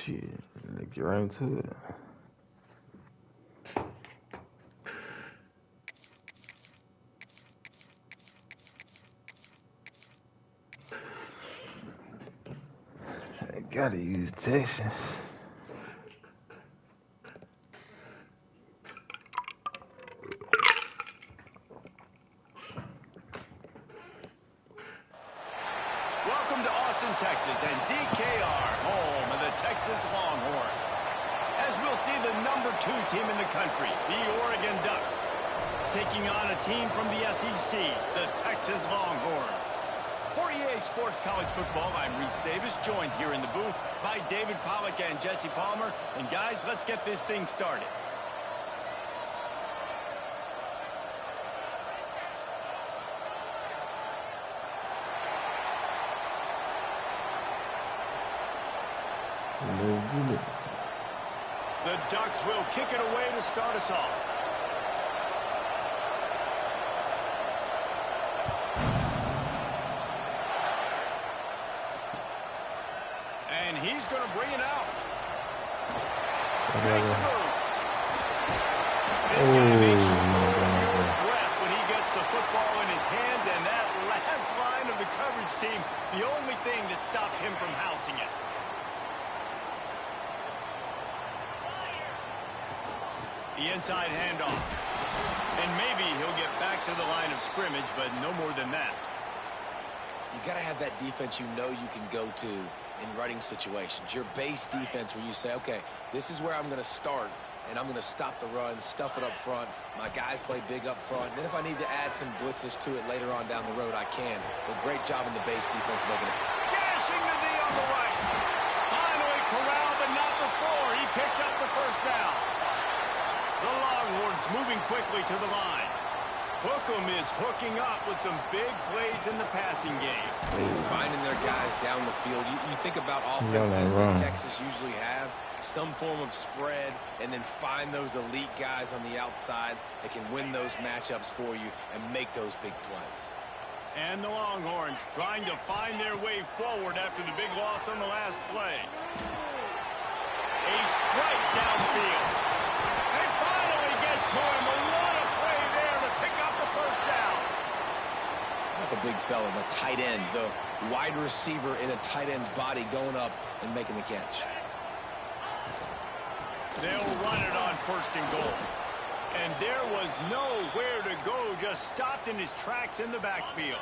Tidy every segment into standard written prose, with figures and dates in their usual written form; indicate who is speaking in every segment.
Speaker 1: Shit, let's get right into it. I gotta use Texas.
Speaker 2: Welcome to Austin, Texas, and DKR, home of the Texas Longhorns. As we'll see the #2 team in the country, the Oregon Ducks, taking on a team from the SEC, the Texas Longhorns. For EA Sports College Football, I'm Reese Davis, joined here in the booth by David Pollack and Jesse Palmer. And guys, let's get this thing started. The Ducks will kick it away to start us off. And he's going to bring it out. Makes a move. This guy makes you hold your breath when he gets the football in his hands, and that last line of the coverage team, the only thing that stopped him from housing it. The inside handoff. And maybe he'll get back to the line of scrimmage, but no more than that.
Speaker 3: You got to have that defense you know you can go to in running situations. Your base defense where you say, okay, this is where I'm going to start, and I'm going to stop the run, stuff it up front. My guys play big up front. And then if I need to add some blitzes to it later on down the road, I can. But great job in the base defense making it.
Speaker 2: Dashing the knee on the right. Finally corralled, but not before. He picks up the first down. The Longhorns moving quickly to the line. Hookem is hooking up with some big plays in the passing game.
Speaker 3: Finding their guys down the field. You think about offenses that Texas usually have, some form of spread, and then find those elite guys on the outside that can win those matchups for you and make those big plays.
Speaker 2: And the Longhorns trying to find their way forward after the big loss on the last play. A strike downfield. To him, a lot of play there to pick up the first down.
Speaker 3: Not the big fella, the tight end, the wide receiver in a tight end's body going up and making the catch.
Speaker 2: They'll run it on 1st and goal. And there was nowhere to go, just stopped in his tracks in the backfield.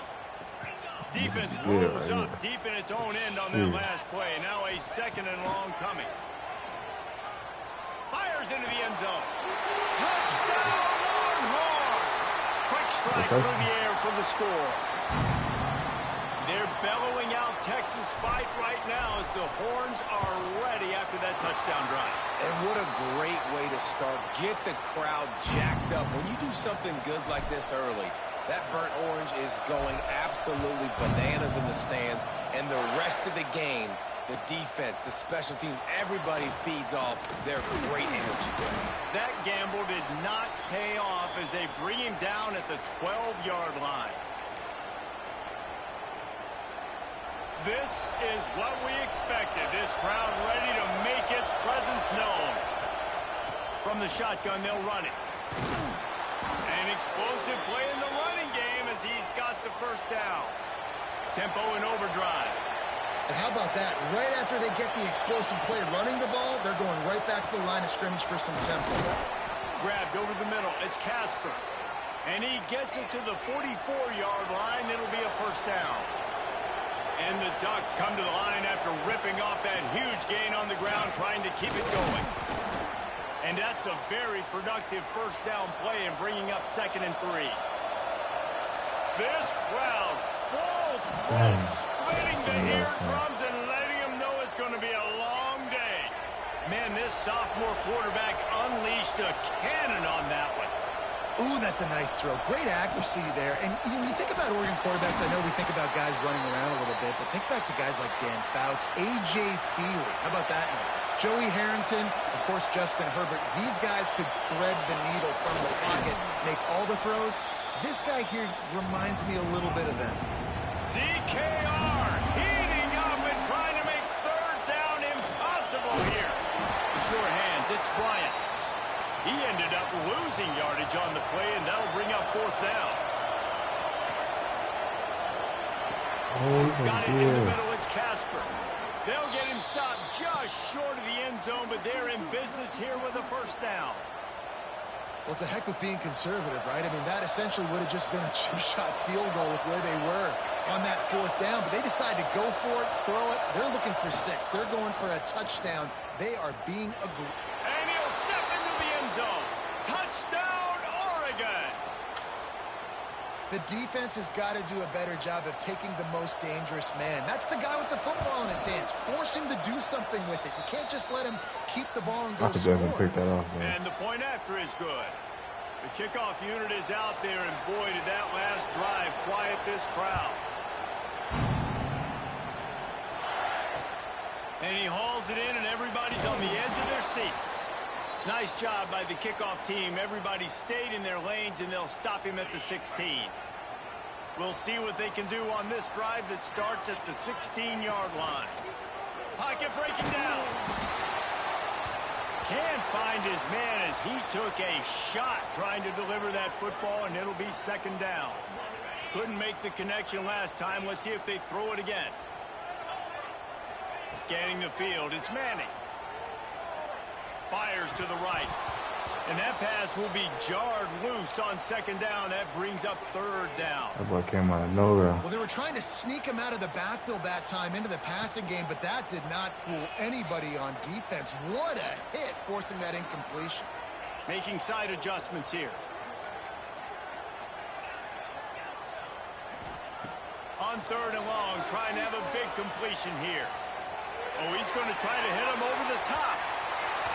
Speaker 2: Defense rolls up deep in its own end on that last play. Now a 2nd and long coming. Fires into the end zone. Touchdown, Longhorns! Quick strike through the air for the score. They're bellowing out Texas fight right now as the Horns are ready after that touchdown drive.
Speaker 3: And what a great way to start. Get the crowd jacked up. When you do something good like this early, that burnt orange is going absolutely bananas in the stands, and the rest of the game, the defense, the special teams, everybody feeds off their great energy.
Speaker 2: That gamble did not pay off as they bring him down at the 12-yard line. This is what we expected. This crowd ready to make its presence known. From the shotgun, they'll run it. An explosive play in the running game as he's got the first down. Tempo in overdrive.
Speaker 4: And how about that? Right after they get the explosive play running the ball, they're going right back to the line of scrimmage for some tempo.
Speaker 2: Grabbed over the middle. It's Casper. And he gets it to the 44-yard line. It'll be a first down. And the Ducks come to the line after ripping off that huge gain on the ground, trying to keep it going. And that's a very productive first down play and bringing up 2nd and 3. This crowd full throat, splitting the eardrums and letting them know it's going to be a long day. Man, this sophomore quarterback unleashed a cannon on that one.
Speaker 4: Ooh, that's a nice throw. Great accuracy there. And when you think about Oregon quarterbacks, I know we think about guys running around a little bit, but think back to guys like Dan Fouts, A.J. Feely. How about that name? Joey Harrington, of course, Justin Herbert. These guys could thread the needle from the pocket, make all the throws. This guy here reminds me a little bit of them.
Speaker 2: DKR heating up and trying to make 3rd down impossible here. Time stop just short of the end zone, but they're in business here with a first down.
Speaker 4: Well, it's a heck of being conservative, right? I mean, that essentially would have just been a chip shot field goal with where they were on that fourth down. But they decided to go for it, throw it. They're looking for 6. They're going for a touchdown. They are being aggressive.
Speaker 2: And he'll step into the end zone. Touchdown, Oregon.
Speaker 4: The defense has got to do a better job of taking the most dangerous man. That's the guy with the football in his hands. Force him to do something with it. You can't just let him keep the ball and go score.
Speaker 1: Pick that off, man.
Speaker 2: And the point after is good. The kickoff unit is out there, and boy, did that last drive quiet this crowd. And he hauls it in, and everybody's on the edge of their seats. Nice job by the kickoff team. Everybody stayed in their lanes, and they'll stop him at the 16. We'll see what they can do on this drive that starts at the 16-yard line. Pocket breaking down. Can't find his man as he took a shot trying to deliver that football, and it'll be second down. Couldn't make the connection last time. Let's see if they throw it again. Scanning the field, it's Manning. Fires to the right. And that pass will be jarred loose on second down. That brings up third down.
Speaker 1: That boy came out of nowhere.
Speaker 4: Well, they were trying to sneak him out of the backfield that time into the passing game, but that did not fool anybody on defense. What a hit, forcing that incompletion.
Speaker 2: Making side adjustments here. On third and long, trying to have a big completion here. Oh, he's going to try to hit him over the top.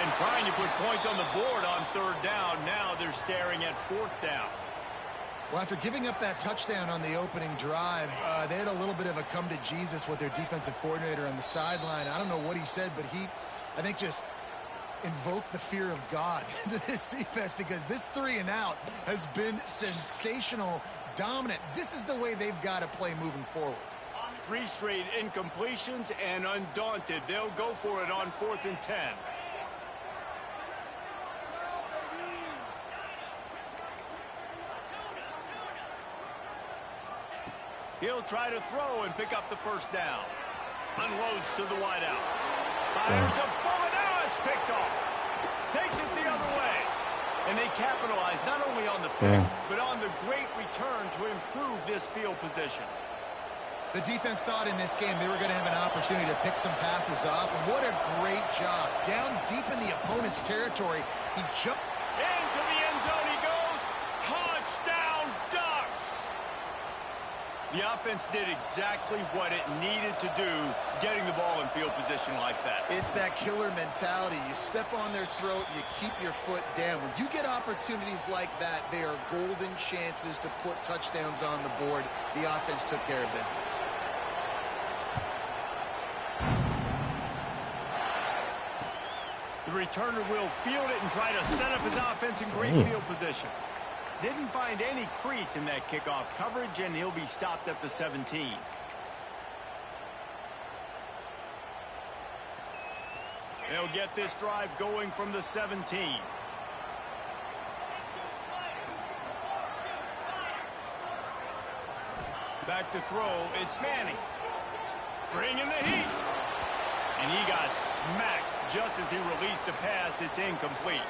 Speaker 2: And trying to put points on the board on third down. Now they're staring at fourth down.
Speaker 4: Well, after giving up that touchdown on the opening drive, they had a little bit of a come to Jesus with their defensive coordinator on the sideline. I don't know what he said, but he, I think, just invoked the fear of God into this defense, because this 3-and-out has been sensational, dominant. This is the way they've got to play moving forward.
Speaker 2: 3 straight incompletions, and undaunted, they'll go for it on 4th and 10. He'll try to throw and pick up the first down. Unloads to the wideout. Fires a bullet. Now it's picked off. Takes it the other way. And they capitalize not only on the pick, but on the great return to improve this field position.
Speaker 4: The defense thought in this game they were going to have an opportunity to pick some passes off. And what a great job. Down deep in the opponent's territory, he jumped.
Speaker 2: Into the end zone he goes. Touchdown, Ducks! The offense did exactly what it needed to do, getting the ball in field position like that.
Speaker 4: It's that killer mentality. You step on their throat, you keep your foot down. When you get opportunities like that, they are golden chances to put touchdowns on the board. The offense took care of business.
Speaker 2: The returner will field it and try to set up his offense in great field position. Didn't find any crease in that kickoff coverage, and he'll be stopped at the 17. They'll get this drive going from the 17. Back to throw, it's Manning. Bringing the heat. And he got smacked just as he released the pass. It's incomplete.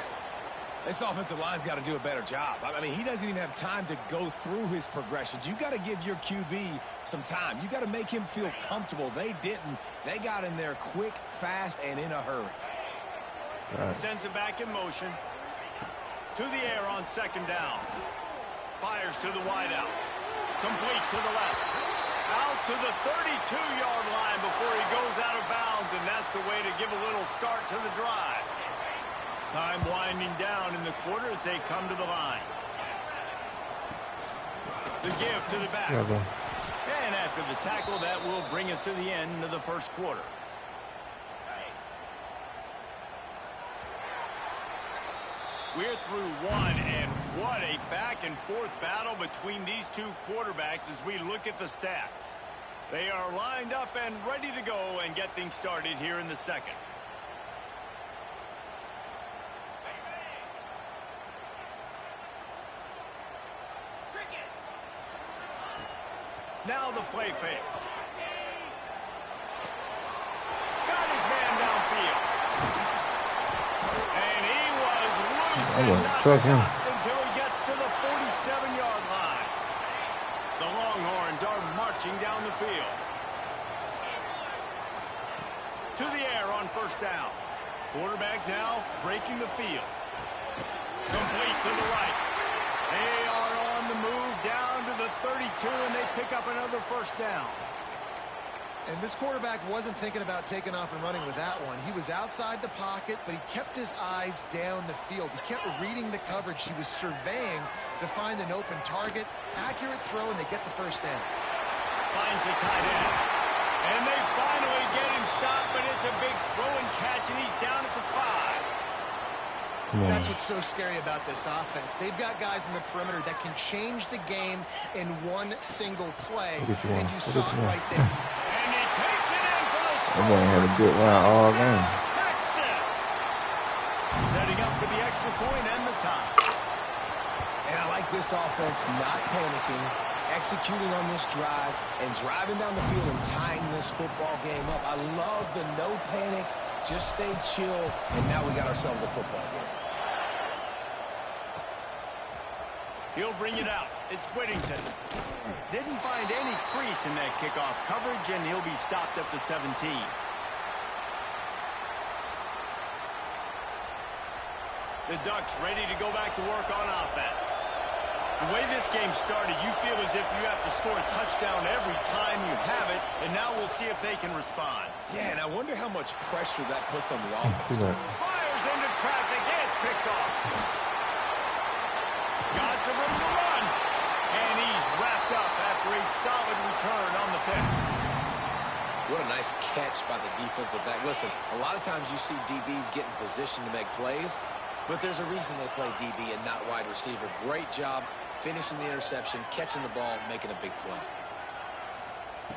Speaker 3: This offensive line's got to do a better job. I mean, he doesn't even have time to go through his progressions. You got to give your QB some time. You got to make him feel comfortable. They didn't. They got in there quick, fast, and in a hurry.
Speaker 2: Sends it back in motion. To the air on second down. Fires to the wideout. Complete to the left. Out to the 32-yard line before he goes out of bounds, and that's the way to give a little start to the drive. Time winding down in the quarter as they come to the line. The give to the back. And after the tackle, that will bring us to the end of the first quarter. We're through one, and what a back-and-forth battle between these two quarterbacks as we look at the stats. They are lined up and ready to go and get things started here in the second. Now the play fake. Got his
Speaker 1: I'm
Speaker 2: and
Speaker 1: gonna
Speaker 2: not
Speaker 1: truck him.
Speaker 2: stopped until he gets to the 47-yard line. The Longhorns are marching down the field. To the air on first down. Quarterback now breaking the field. Complete to the right. They are on the move down to the 32, and they pick up another first down.
Speaker 4: And this quarterback wasn't thinking about taking off and running with that one. He was outside the pocket, but he kept his eyes down the field. He kept reading the coverage. He was surveying to find an open target. Accurate throw, and they get the first down.
Speaker 2: Finds the tight end. And they finally get him stopped, but it's a big throw and catch, and he's down at the 5.
Speaker 4: That's what's so scary about this offense. They've got guys in the perimeter that can change the game in one single play. And you saw it right there.
Speaker 2: And he takes it in for the score.
Speaker 1: I'm gonna have a good round all game.
Speaker 2: Texas. Setting up for the extra point and the tie.
Speaker 3: And I like this offense not panicking, executing on this drive, and driving down the field and tying this football game up. I love the no panic, just stay chill, and now we got ourselves a football game.
Speaker 2: He'll bring it out. It's Whittington. Didn't find any crease in that kickoff coverage, and he'll be stopped at the 17. The Ducks ready to go back to work on offense. The way this game started, you feel as if you have to score a touchdown every time you have it, and now we'll see if they can respond.
Speaker 3: Yeah, and I wonder how much pressure that puts on the offense.
Speaker 2: Fires into traffic, and it's picked off. Got some room to run, and he's wrapped up after a solid return on the pick.
Speaker 3: What a nice catch by the defensive back. Listen, a lot of times you see DBs get in position to make plays, but there's a reason they play DB and not wide receiver. Great job finishing the interception, catching the ball, making a big play.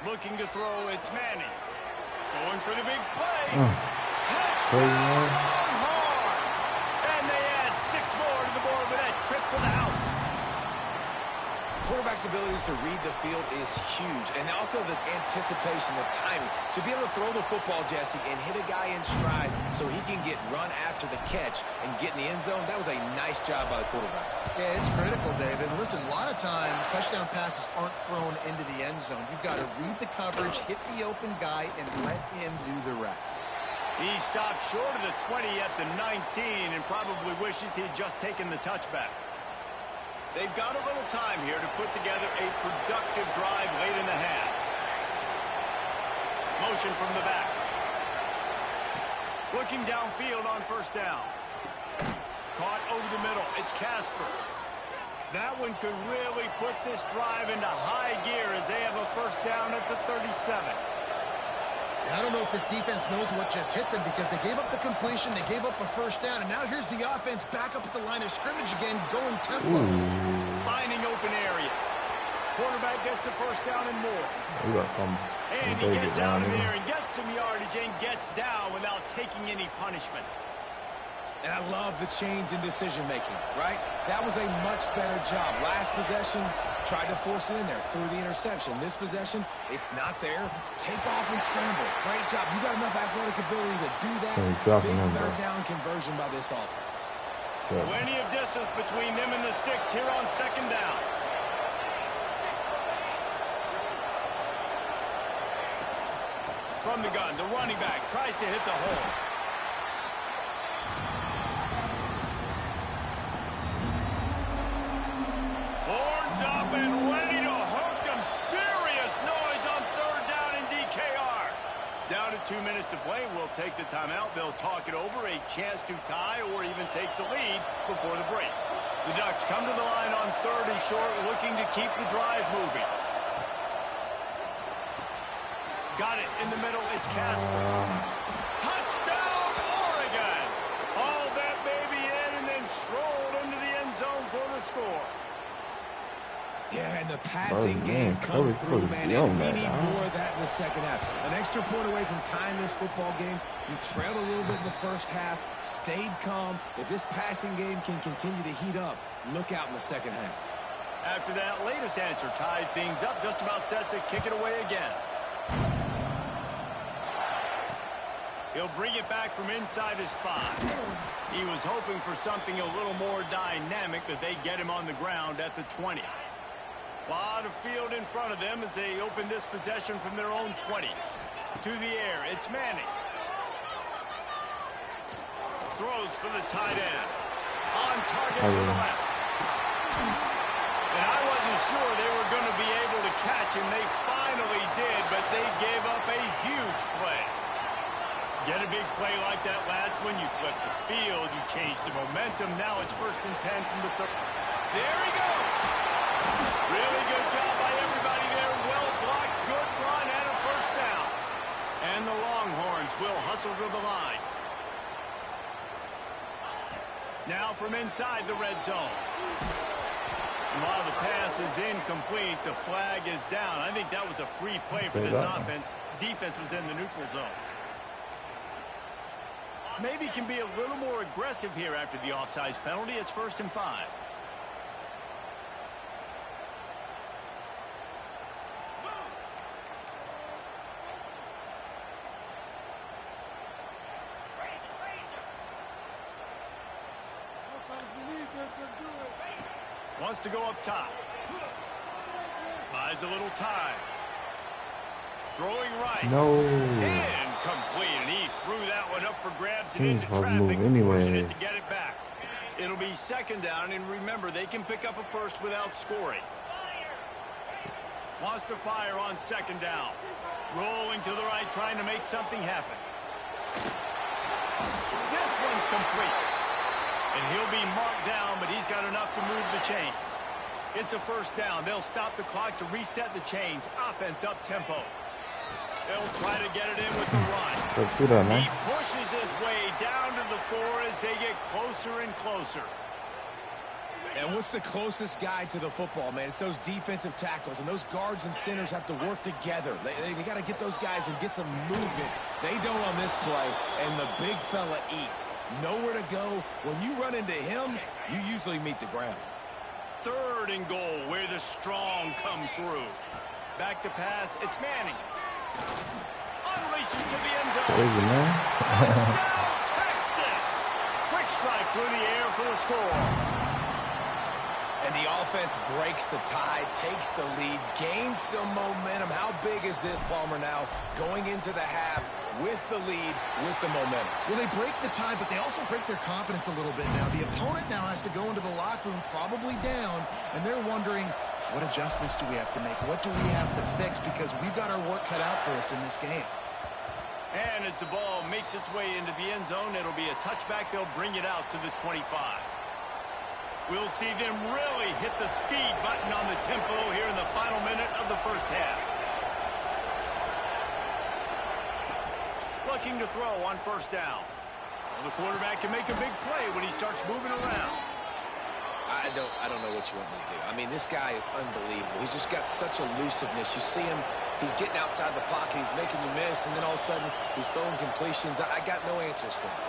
Speaker 2: Looking to throw, it's Manning. Going for the big play.
Speaker 1: Touchdown,
Speaker 2: Longhorns! And they add 6 more to the board with that trip to the house.
Speaker 3: Quarterback's abilities to read the field is huge, and also the anticipation, the timing. To be able to throw the football, Jesse, and hit a guy in stride so he can get run after the catch and get in the end zone, that was a nice job by the quarterback.
Speaker 4: Yeah, it's critical, David. Listen, a lot of times touchdown passes aren't thrown into the end zone. You've got to read the coverage, hit the open guy, and let him do the rest.
Speaker 2: He stopped short of the 20 at the 19 and probably wishes he had just taken the touchback. They've got a little time here to put together a productive drive late in the half. Motion from the back. Looking downfield on first down. Caught over the middle. It's Casper. That one could really put this drive into high gear as they have a first down at the 37.
Speaker 4: I don't know if this defense knows what just hit them because they gave up the completion, they gave up a first down, and now here's the offense back up at the line of scrimmage again, going tempo.
Speaker 2: Finding open areas. Quarterback gets the first down and more. And he gets out of there and gets some yardage and gets down without taking any punishment.
Speaker 3: And I love the change in decision-making, right? That was a much better job. Last possession, tried to force it in there, threw the interception. This possession, it's not there. Take off and scramble. Great job. You got enough athletic ability to do that. Big third down conversion by this offense.
Speaker 2: Plenty of distance between them and the sticks here on second down. From the gun, the running back tries to hit the hole. Horns up and ready to hook them. Serious noise on third down in DKR. Down to 2 minutes to play. We'll take the timeout. They'll talk it over. A chance to tie or even take the lead before the break. The Ducks come to the line on third and short, looking to keep the drive moving. Got it in the middle. It's Casper. Touchdown, Oregon. Hauled that baby in and then strolled into the end zone for the score.
Speaker 3: Yeah, and the passing game comes through, man, and we need more of that in the second half. An extra point away from tying this football game. You trailed a little bit in the first half, stayed calm. If this passing game can continue to heat up, look out in the second half.
Speaker 2: After that latest answer tied things up, just about set to kick it away again. He'll bring it back from inside his 5. He was hoping for something a little more dynamic, but they get him on the ground at the 20. A lot of field in front of them as they open this possession from their own 20. To the air, it's Manning. Throws for the tight end. On target to the left. And I wasn't sure they were going to be able to catch him. They finally did, but they gave up a huge play. Get a big play like that last one, you flip the field, you change the momentum. Now it's 1st and 10 from the 30. There he goes. Really good job by everybody there. Well blocked, good run, and a 1st down. And the Longhorns will hustle to the line. Now from inside the red zone. And while the pass is incomplete, the flag is down. I think that was a free play for this offense. Defense was in the neutral zone. Maybe can be a little more aggressive here after the offsides penalty. It's 1st and 5. Wants to go up top. Buys a little time. Throwing right.
Speaker 1: No.
Speaker 2: Incomplete, and he threw that one up for grabs and into
Speaker 1: Move
Speaker 2: traffic.
Speaker 1: anyway.
Speaker 2: Fortunate to get it back. It'll be 2nd down, and remember, they can pick up a 1st without scoring. Wants to fire on 2nd down. Rolling to the right, trying to make something happen. This one's complete. And he'll be marked down, but he's got enough to move the chains. It's a 1st down. They'll stop the clock to reset the chains. Offense up tempo. They'll try to get it in with the run. He pushes his way down to the 4 as they get closer and closer.
Speaker 3: And what's the closest guy to the football, man? It's those defensive tackles, and those guards and centers have to work together. They got to get those guys and get some movement. They don't on this play, and the big fella eats. Nowhere to go. When you run into him, you usually meet the ground.
Speaker 2: 3rd and goal, where the strong come through. Back to pass, it's Manning. Unleashes to the end zone. Touchdown, Texas! Quick strike through the air for the score.
Speaker 3: And the offense breaks the tie, takes the lead, gains some momentum. How big is this, Palmer, now going into the half with the lead, with the momentum?
Speaker 4: Well, they break the tie, but they also break their confidence a little bit now. The opponent now has to go into the locker room probably down, and they're wondering, what adjustments do we have to make? What do we have to fix? Because we've got our work cut out for us in this game.
Speaker 2: And as the ball makes its way into the end zone, it'll be a touchback. They'll bring it out to the 25. We'll see them really hit the speed button on the tempo here in the final minute of the 1st half. Looking to throw on 1st down. Well, the quarterback can make a big play when he starts moving around.
Speaker 3: I don't know what you want me to do. I mean, this guy is unbelievable. He's just got such elusiveness. You see him, he's getting outside the pocket, he's making you miss, and then all of a sudden he's throwing completions. I got no answers for him.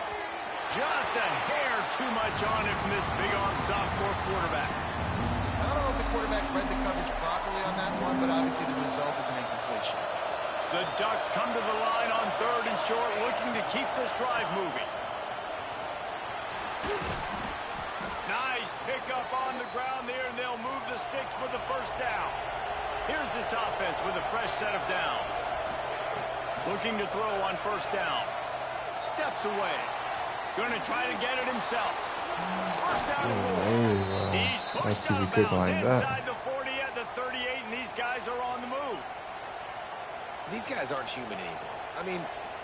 Speaker 2: Just a hair too much on it from this big-arm sophomore quarterback.
Speaker 4: I don't know if the quarterback read the coverage properly on that one, but obviously the result is an incompletion.
Speaker 2: The Ducks come to the line on 3rd and short, looking to keep this drive moving. Nice pickup on the ground there, and they'll move the sticks with the 1st down. Here's this offense with a fresh set of downs. Looking to throw on 1st down. Steps away. Going to try to get it himself. 1st down and goal. He's pushed out of bounds inside the 40 at the 38, and these guys are on the move.
Speaker 3: These guys aren't human anymore. I mean,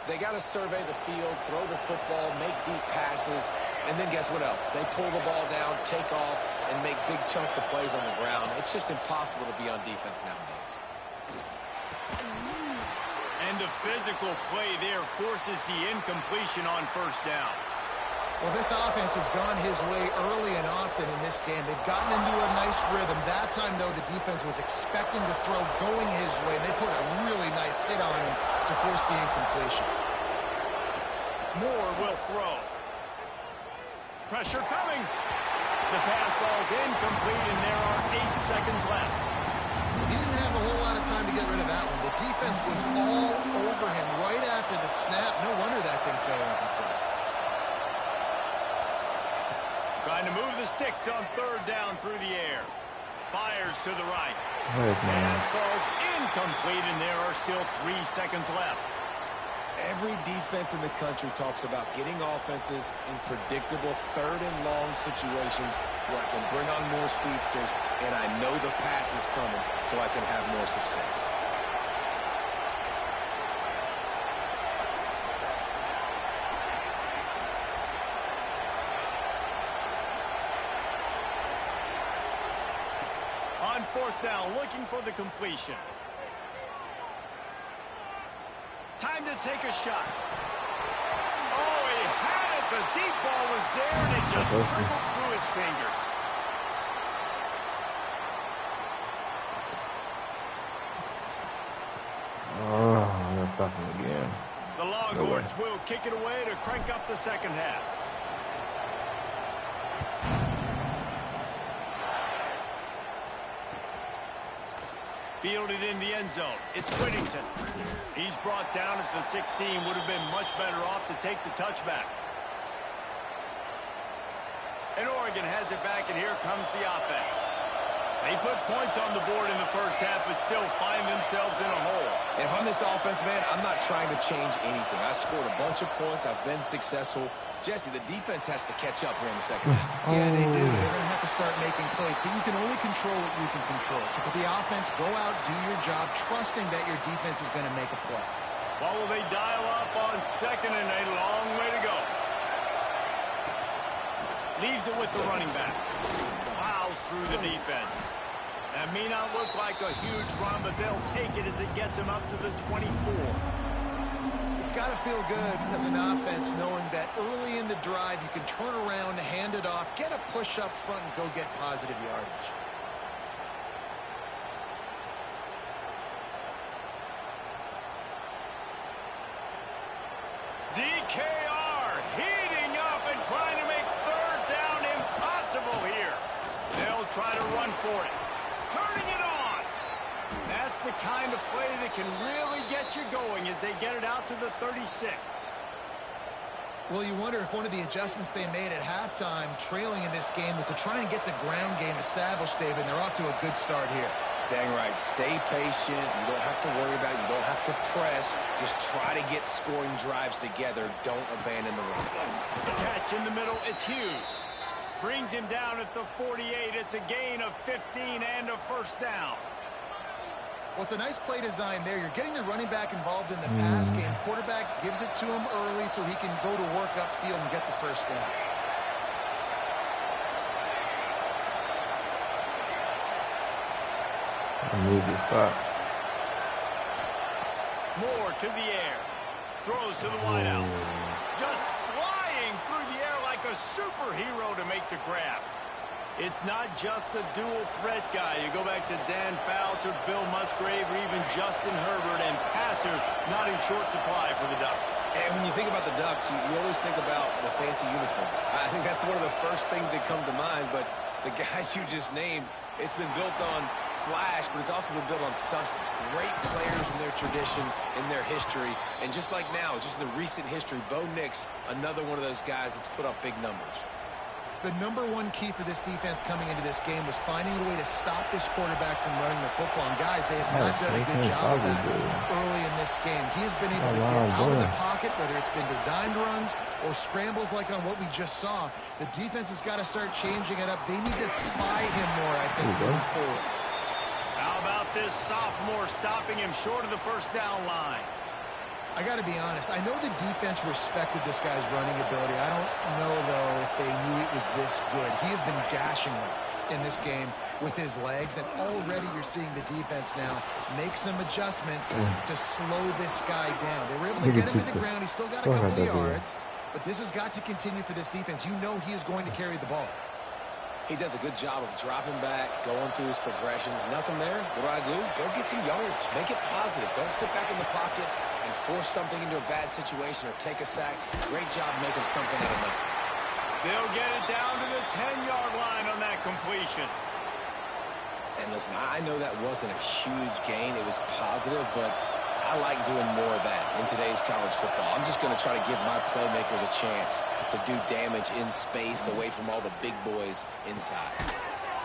Speaker 3: they got to survey the field, throw the football, make deep passes, and then guess what else? They pull the ball down, take off, and make big chunks of plays on the ground. It's just impossible to be on defense nowadays.
Speaker 2: And the physical play there forces the incompletion on 1st down.
Speaker 4: Well, this offense has gone his way early and often in this game. They've gotten into a nice rhythm. That time, though, the defense was expecting to throw going his way. They put a really nice hit on him to force the incompletion.
Speaker 2: Moore will throw. Pressure coming. The pass falls incomplete, and there are 8 seconds left.
Speaker 4: He didn't have a whole lot of time to get rid of that one. The defense was all over him right after the snap. No wonder that thing
Speaker 2: the sticks on third down through the air. Fires to the right.
Speaker 1: Man.
Speaker 2: Pass falls incomplete, and there are still 3 seconds left.
Speaker 3: Every defense in the country talks about getting offenses in predictable third and long situations where I can bring on more speedsters and I know the pass is coming so I can have more success.
Speaker 2: On fourth down, looking for the completion. Time to take a shot. Oh, he had it. The deep ball was there, and it just trickled through his fingers.
Speaker 1: Oh, I'm going to stop him again.
Speaker 2: The Longhorns will kick it away to crank up the second half. Fielded in the end zone. It's Whittington. He's brought down at the 16. Would have been much better off to take the touchback. And Oregon has it back, and here comes the offense. They put points on the board in the first half, but still find themselves in a hole.
Speaker 3: If I'm this offense, man, I'm not trying to change anything. I scored a bunch of points. I've been successful. Jesse, the defense has to catch up here in the second half.
Speaker 4: Yeah, they do. They're going to have to start making plays, but you can only control what you can control. So for the offense, go out, do your job, trusting that your defense is going to make a play.
Speaker 2: What will they dial up on second and a long way to go? Leaves it with the running back. Plows through the defense. That may not look like a huge run, but they'll take it as it gets them up to the 24.
Speaker 4: It's got to feel good as an offense knowing that early in the drive you can turn around, hand it off, get a push up front, and go get positive yardage.
Speaker 2: DKR heating up and trying to make third down impossible here. They'll try to run for it. Turning it on. That's the kind of play that can really get you going as they get it out to the 36.
Speaker 4: Well, you wonder if one of the adjustments they made at halftime, trailing in this game, was to try and get the ground game established, David, and they're off to a good start here.
Speaker 3: Dang right. Stay patient. You don't have to worry about it. You don't have to press. Just try to get scoring drives together. Don't abandon the run.
Speaker 2: Catch in the middle. It's Hughes. Brings him down at the 48. It's a gain of 15 and a first down.
Speaker 4: Well, it's a nice play design there. You're getting the running back involved in the pass game. Quarterback gives it to him early so he can go to work upfield and get the first down.
Speaker 1: Move your spot.
Speaker 2: Moore to the air. Throws to the wideout. Just flying through the air like a superhero to make the grab. It's not just a dual threat guy. You go back to Dan Fouts or Bill Musgrave or even Justin Herbert, and passers not in short supply for the Ducks.
Speaker 3: And when you think about the Ducks, you always think about the fancy uniforms. I think that's one of the first things that come to mind, but the guys you just named, it's been built on flash, but it's also been built on substance. Great players in their tradition, in their history, and just like now, just in the recent history, Bo Nix, another one of those guys that's put up big numbers.
Speaker 4: The number one key for this defense coming into this game was finding a way to stop this quarterback from running the football. And guys, they have not done a good job of that early in this game. He has been able to get out of the pocket, whether it's been designed runs or scrambles like on what we just saw. The defense has got to start changing it up. They need to spy him more, I think, going forward.
Speaker 2: How about this sophomore stopping him short of the first down line?
Speaker 4: I got to be honest. I know the defense respected this guy's running ability. I don't know, though, if they knew it was this good. He has been gashing them in this game with his legs, and already you're seeing the defense now make some adjustments to slow this guy down. They were able to get him to the ground. He's still got a couple of yards, but this has got to continue for this defense. You know he is going to carry the ball.
Speaker 3: He does a good job of dropping back, going through his progressions. Nothing there. What do? Go get some yards. Make it positive. Don't sit back in the pocket and force something into a bad situation or take a sack. Great job making something out of nothing.
Speaker 2: They'll get it down to the 10-yard line on that completion.
Speaker 3: And listen, I know that wasn't a huge gain. It was positive, but I like doing more of that in today's college football. I'm just going to try to give my playmakers a chance to do damage in space away from all the big boys inside.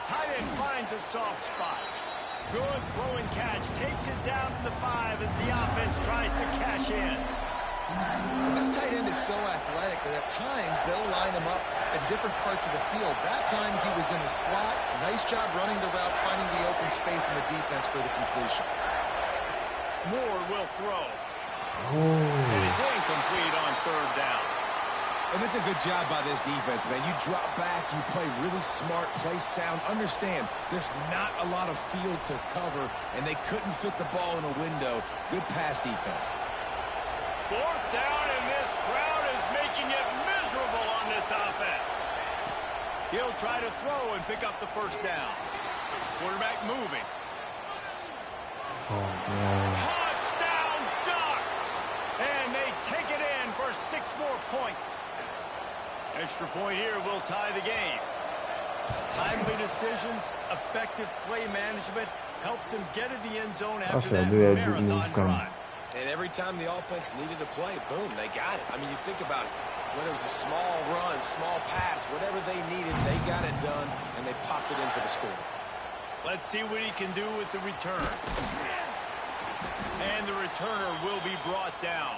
Speaker 2: Tight end finds a soft spot. Good throwing catch. Takes it down to the 5 as the offense tries to cash in.
Speaker 4: This tight end is so athletic that at times they'll line him up at different parts of the field. That time he was in the slot. Nice job running the route, finding the open space in the defense for the completion.
Speaker 2: Moore will throw. And it's incomplete on 3rd down.
Speaker 3: And it's a good job by this defense, man. You drop back, you play really smart, play sound. Understand, there's not a lot of field to cover, and they couldn't fit the ball in a window. Good pass defense.
Speaker 2: 4th down, and this crowd is making it miserable on this offense. He'll try to throw and pick up the 1st down. Quarterback moving. Touchdown, Ducks! And they take it in for 6 more points. Extra point here will tie the game. Timely decisions, effective play management helps them get in the end zone after that marathon drive.
Speaker 3: And every time the offense needed to play, boom, they got it. I mean, you think about it. Whether it was a small run, small pass, whatever they needed, they got it done, and they popped it in for the score.
Speaker 2: Let's see what he can do with the return. And the returner will be brought down.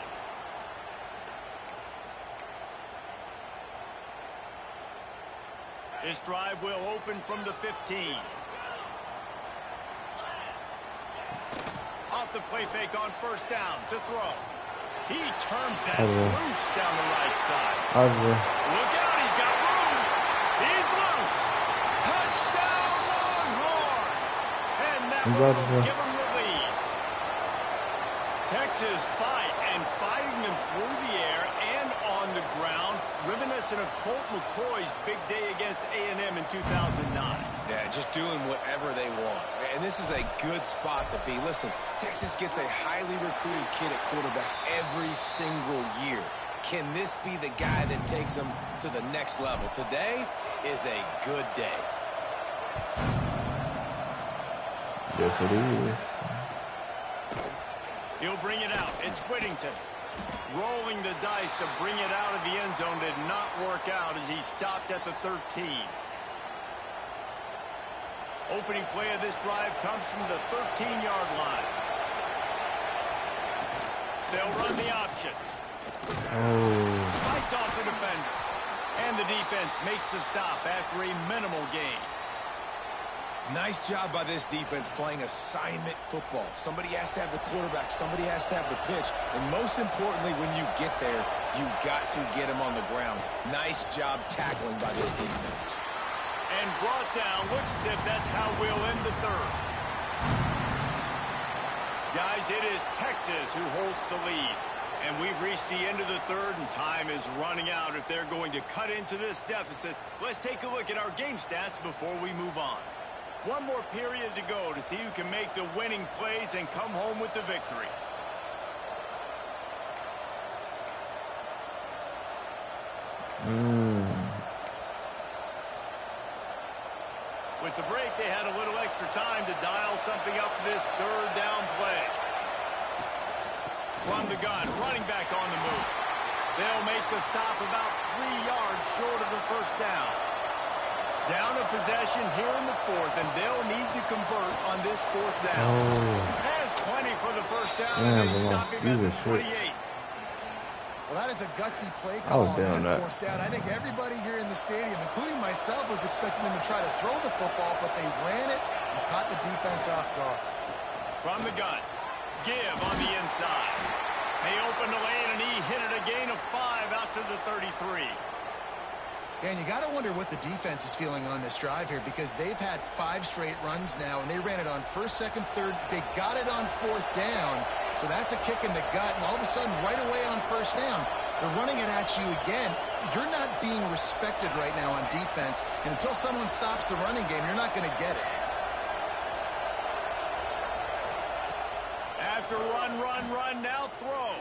Speaker 2: This drive will open from the 15. Off the play fake on 1st down to throw. He turns that loose down the right side. Look out, he's got room. He's loose. Touchdown, Longhorns. And that will give him the lead. Texas fighting them through the air and on the ground, reminiscent of Colt McCoy's big day against A&M in 2009.
Speaker 3: Yeah, just doing whatever they want. And this is a good spot to be. Listen, Texas gets a highly recruited kid at quarterback every single year. Can this be the guy that takes them to the next level? Today is a good day.
Speaker 1: Yes, it is.
Speaker 2: He'll bring it out. It's Whittington. Rolling the dice to bring it out of the end zone did not work out as he stopped at the 13. Opening play of this drive comes from the 13-yard line. They'll run the option. Fights off the defender. And the defense makes the stop after a minimal gain.
Speaker 3: Nice job by this defense playing assignment football. Somebody has to have the quarterback. Somebody has to have the pitch. And most importantly, when you get there, you got to get him on the ground. Nice job tackling by this defense.
Speaker 2: And brought down. Looks as if that's how we'll end the 3rd. Guys, it is Texas who holds the lead. And we've reached the end of the 3rd, and time is running out if they're going to cut into this deficit. Let's take a look at our game stats before we move on. One more period to go to see who can make the winning plays and come home with the victory. With the break, they had a little extra time to dial something up for this 3rd down play. From the gun, running back on the move. They'll make the stop about 3 yards short of the 1st down. Down a possession here in the 4th, and they'll need to convert on this 4th down. Has plenty for the 1st down, and they stop him at the 28.
Speaker 4: Well, that is a gutsy play call on that 4th down. I think everybody here in the stadium, including myself, was expecting them to try to throw the football, but they ran it and caught the defense off guard.
Speaker 2: From the gun, give on the inside. They opened the lane, and he hit it a gain of 5 out to the 33.
Speaker 4: And you got to wonder what the defense is feeling on this drive here, because they've had 5 straight runs now, and they ran it on 1st, 2nd, 3rd. They got it on 4th down, so that's a kick in the gut. And all of a sudden, right away on 1st down, they're running it at you again. You're not being respected right now on defense, and until someone stops the running game, you're not going to get it.
Speaker 2: After run, now throw.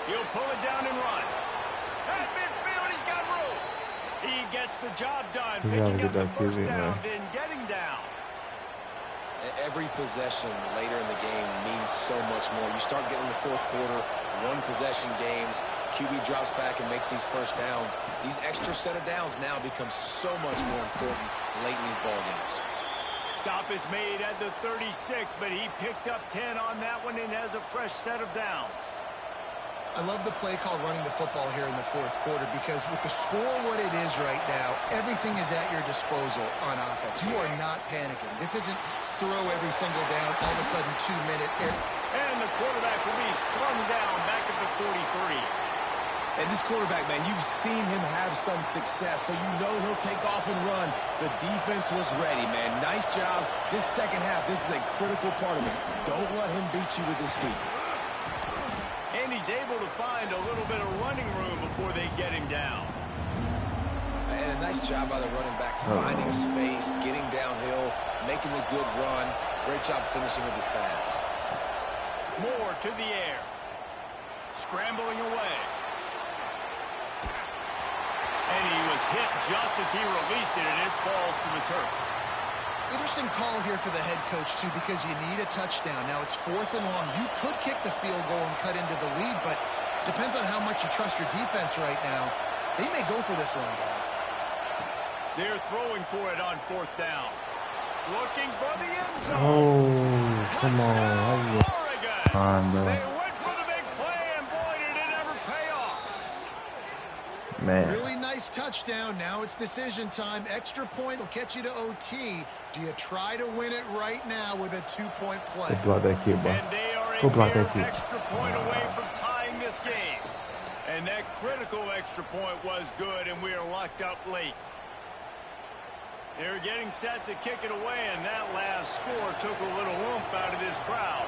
Speaker 2: He'll pull it down and run. At midfield, he's got room. He gets the job done, picking up the 1st down, then getting down.
Speaker 3: Every possession later in the game means so much more. You start getting the fourth quarter, one-possession games, QB drops back and makes these first downs. These extra set of downs now become so much more important late in these ball games.
Speaker 2: Stop is made at the 36, but he picked up 10 on that one and has a fresh set of downs.
Speaker 4: I love the play call running the football here in the fourth quarter because with the score what it is right now, everything is at your disposal on offense. You are not panicking. This isn't throw every single down, all of a sudden 2-minute.
Speaker 2: And the quarterback will be slung down back at the 43.
Speaker 3: And this quarterback, man, you've seen him have some success, so you know he'll take off and run. The defense was ready, man. Nice job. This second half, this is a critical part of it. Don't let him beat you with his feet.
Speaker 2: And he's able to find a little bit of running room before they get him down.
Speaker 3: And a nice job by the running back, finding space, getting downhill, making a good run. Great job finishing with his pads.
Speaker 2: Moore to the air. Scrambling away. And he was hit just as he released it, and it falls to the turf.
Speaker 4: Interesting call here for the head coach, too, because you need a touchdown. Now, it's 4th and long. You could kick the field goal and cut into the lead, but depends on how much you trust your defense right now. They may go for this one, guys.
Speaker 2: They're throwing for it on 4th down. Looking for the end zone.
Speaker 1: Oh, come on.
Speaker 2: Oregon. They went for the big play, and boy, did it ever pay off.
Speaker 1: Man.
Speaker 4: Really nice touchdown. Now it's decision time. Extra point will get you to OT. Do you try to win it right now with a 2-point play?
Speaker 1: Go block that kid, bro.
Speaker 2: And they are
Speaker 1: Go block
Speaker 2: a mere
Speaker 1: that kid.
Speaker 2: extra point away from tying this game. And that critical extra point was good, and we are locked up late. They're getting set to kick it away, and that last score took a little oomph out of this crowd.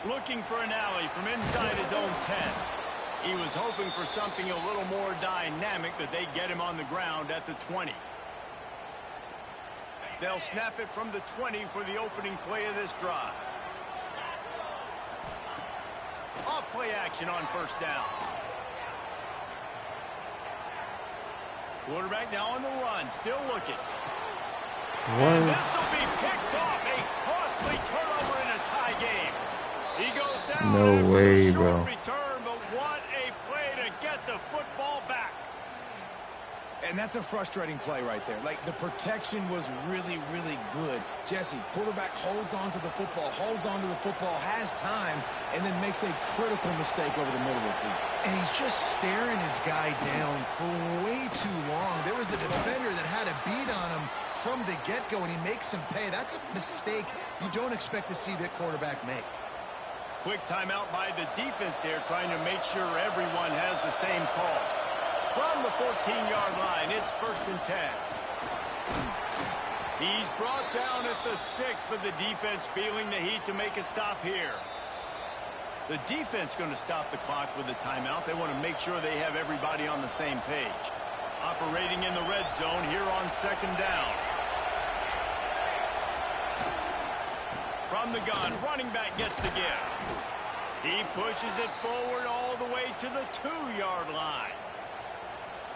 Speaker 2: Looking for an alley from inside his own 10. He was hoping for something a little more dynamic, but they get him on the ground at the 20. They'll snap it from the 20 for the opening play of this drive. Off play action on 1st down. Quarterback now on the run, still looking. And this will be picked off. A costly turnover in a tie game. He goes down
Speaker 1: No way,
Speaker 2: a short
Speaker 1: bro.
Speaker 2: return, but what a play to get the football back.
Speaker 3: And that's a frustrating play right there. Like, the protection was really, really good. Jesse, quarterback holds on to the football, has time, and then makes a critical mistake over the middle of the field.
Speaker 4: And he's just staring his guy down for way too long. There was the defender that had a beat on him from the get-go, and he makes him pay. That's a mistake you don't expect to see that quarterback make.
Speaker 2: Quick timeout by the defense there, trying to make sure everyone has the same call. From the 14-yard line, it's 1st and 10. He's brought down at the 6, but the defense feeling the heat to make a stop here. The defense going to stop the clock with a timeout. They want to make sure they have everybody on the same page. Operating in the red zone here on 2nd down. From the gun, running back gets the give. He pushes it forward all the way to the 2-yard line.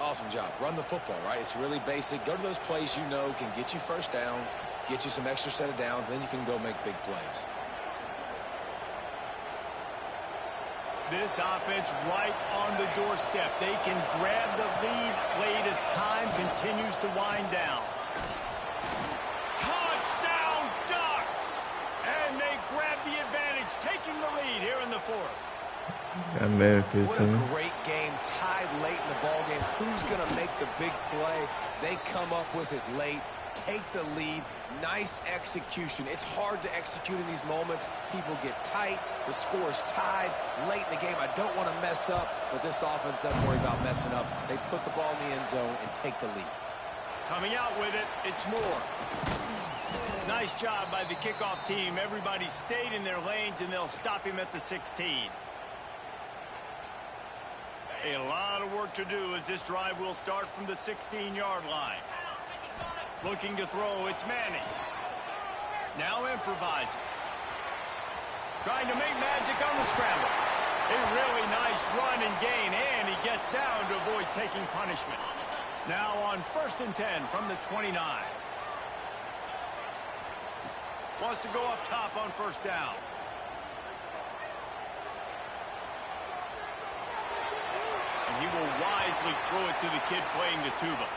Speaker 3: Awesome job. Run the football, right? It's really basic. Go to those plays you know can get you first downs, get you some extra set of downs, then you can go make big plays.
Speaker 2: This offense right on the doorstep. They can grab the lead late as time continues to wind down. Touchdown Ducks! And they grab the advantage, taking the lead here in the 4th.
Speaker 1: Got Memphis.
Speaker 3: What a great game, tied late in the ball game. Who's going to make the big play? They come up with it late, take the lead. Nice execution. It's hard to execute in these moments. People get tight. The score is tied late in the game. I don't want to mess up, but this offense doesn't worry about messing up. They put the ball in the end zone and take the lead.
Speaker 2: Coming out with it, it's Moore. Nice job by the kickoff team. Everybody stayed in their lanes, and they'll stop him at the 16. A lot of work to do as this drive will start from the 16-yard line. Looking to throw, it's Manning. Now improvising. Trying to make magic on the scramble. A really nice run and gain, and he gets down to avoid taking punishment. Now on 1st and 10 from the 29. Wants to go up top on 1st down. And he will wisely throw it to the kid playing the tuba.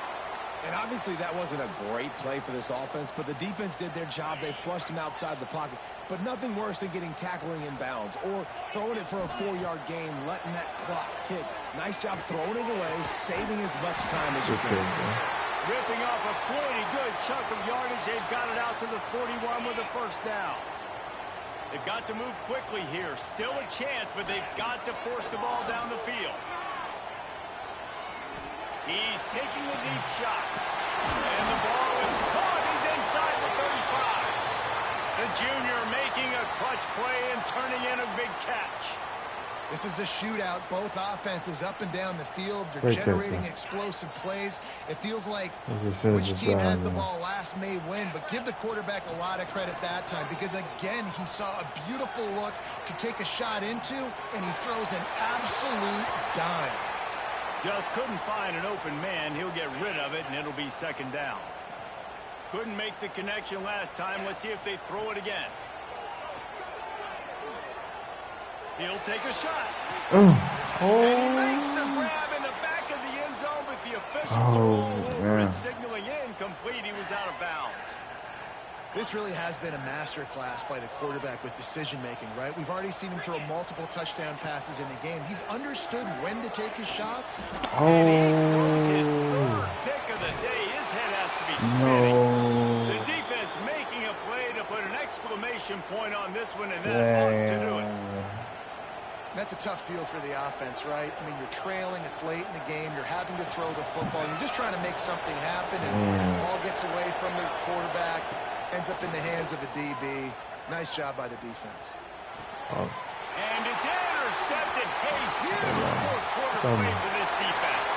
Speaker 3: And obviously that wasn't a great play for this offense, but the defense did their job. They flushed him outside the pocket. But nothing worse than getting tackling in bounds or throwing it for a 4-yard gain, letting that clock tick. Nice job throwing it away, saving as much time as you can.
Speaker 2: Ripping off a pretty good chunk of yardage. They've got it out to the 41 with a 1st down. They've got to move quickly here. Still a chance, but they've got to force the ball down the field. He's taking a deep shot. And the ball is caught. He's inside the 35. The junior making a clutch play and turning in a big catch.
Speaker 4: This is a shootout. Both offenses up and down the field. They're generating explosive plays. It feels like which team has the ball last may win, but give the quarterback a lot of credit that time because, again, he saw a beautiful look to take a shot into, and he throws an absolute dime.
Speaker 2: Just couldn't find an open man. He'll get rid of it, and it'll be 2nd down. Couldn't make the connection last time. Let's see if they throw it again. He'll take a shot. And he makes the grab in the back of the end zone, but the officials are all over and signaling incomplete. He was out of bounds.
Speaker 4: This really has been a master class by the quarterback with decision-making, right? We've already seen him throw multiple touchdown passes in the game. He's understood when to take his shots.
Speaker 2: And he throws his 3rd pick of the day. His head has to be spinning. The defense making a play to put an exclamation point on this one, and that ought to do it.
Speaker 4: That's a tough deal for the offense, right? I mean, you're trailing, it's late in the game, you're having to throw the football, you're just trying to make something happen, and the ball gets away from the quarterback, ends up in the hands of a DB. Nice job by the defense.
Speaker 2: And it's intercepted. Hey, huge 4th quarter play for this defense.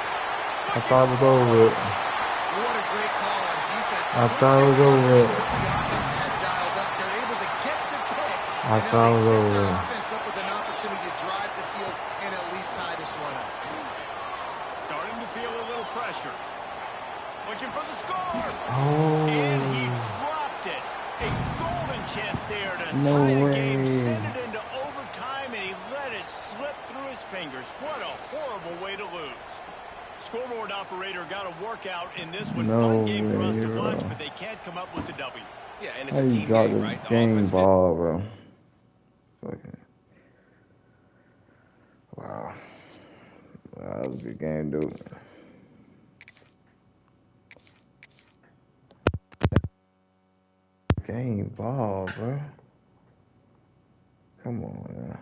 Speaker 1: I thought it was over.
Speaker 4: What a great call on defense.
Speaker 1: I thought it was over.
Speaker 4: The offense had dialed up. They're able to get the pick.
Speaker 1: I thought it was over.
Speaker 4: Their offense up with an opportunity to drive the field and at least tie this one up.
Speaker 2: Starting to feel a little pressure. Looking for the score.
Speaker 1: And
Speaker 2: he dropped it. A golden chance there to tie the game, send it into overtime, and he let it slip through his fingers. What a horrible way to lose. Scoreboard operator got a workout in this one. Fun game for us to watch, but they can't come up with a W.
Speaker 3: Yeah, and it's a team game, right? The offense
Speaker 1: ball, bro. Okay. Wow. That was a good game, dude. Game ball, bro. Come on, man.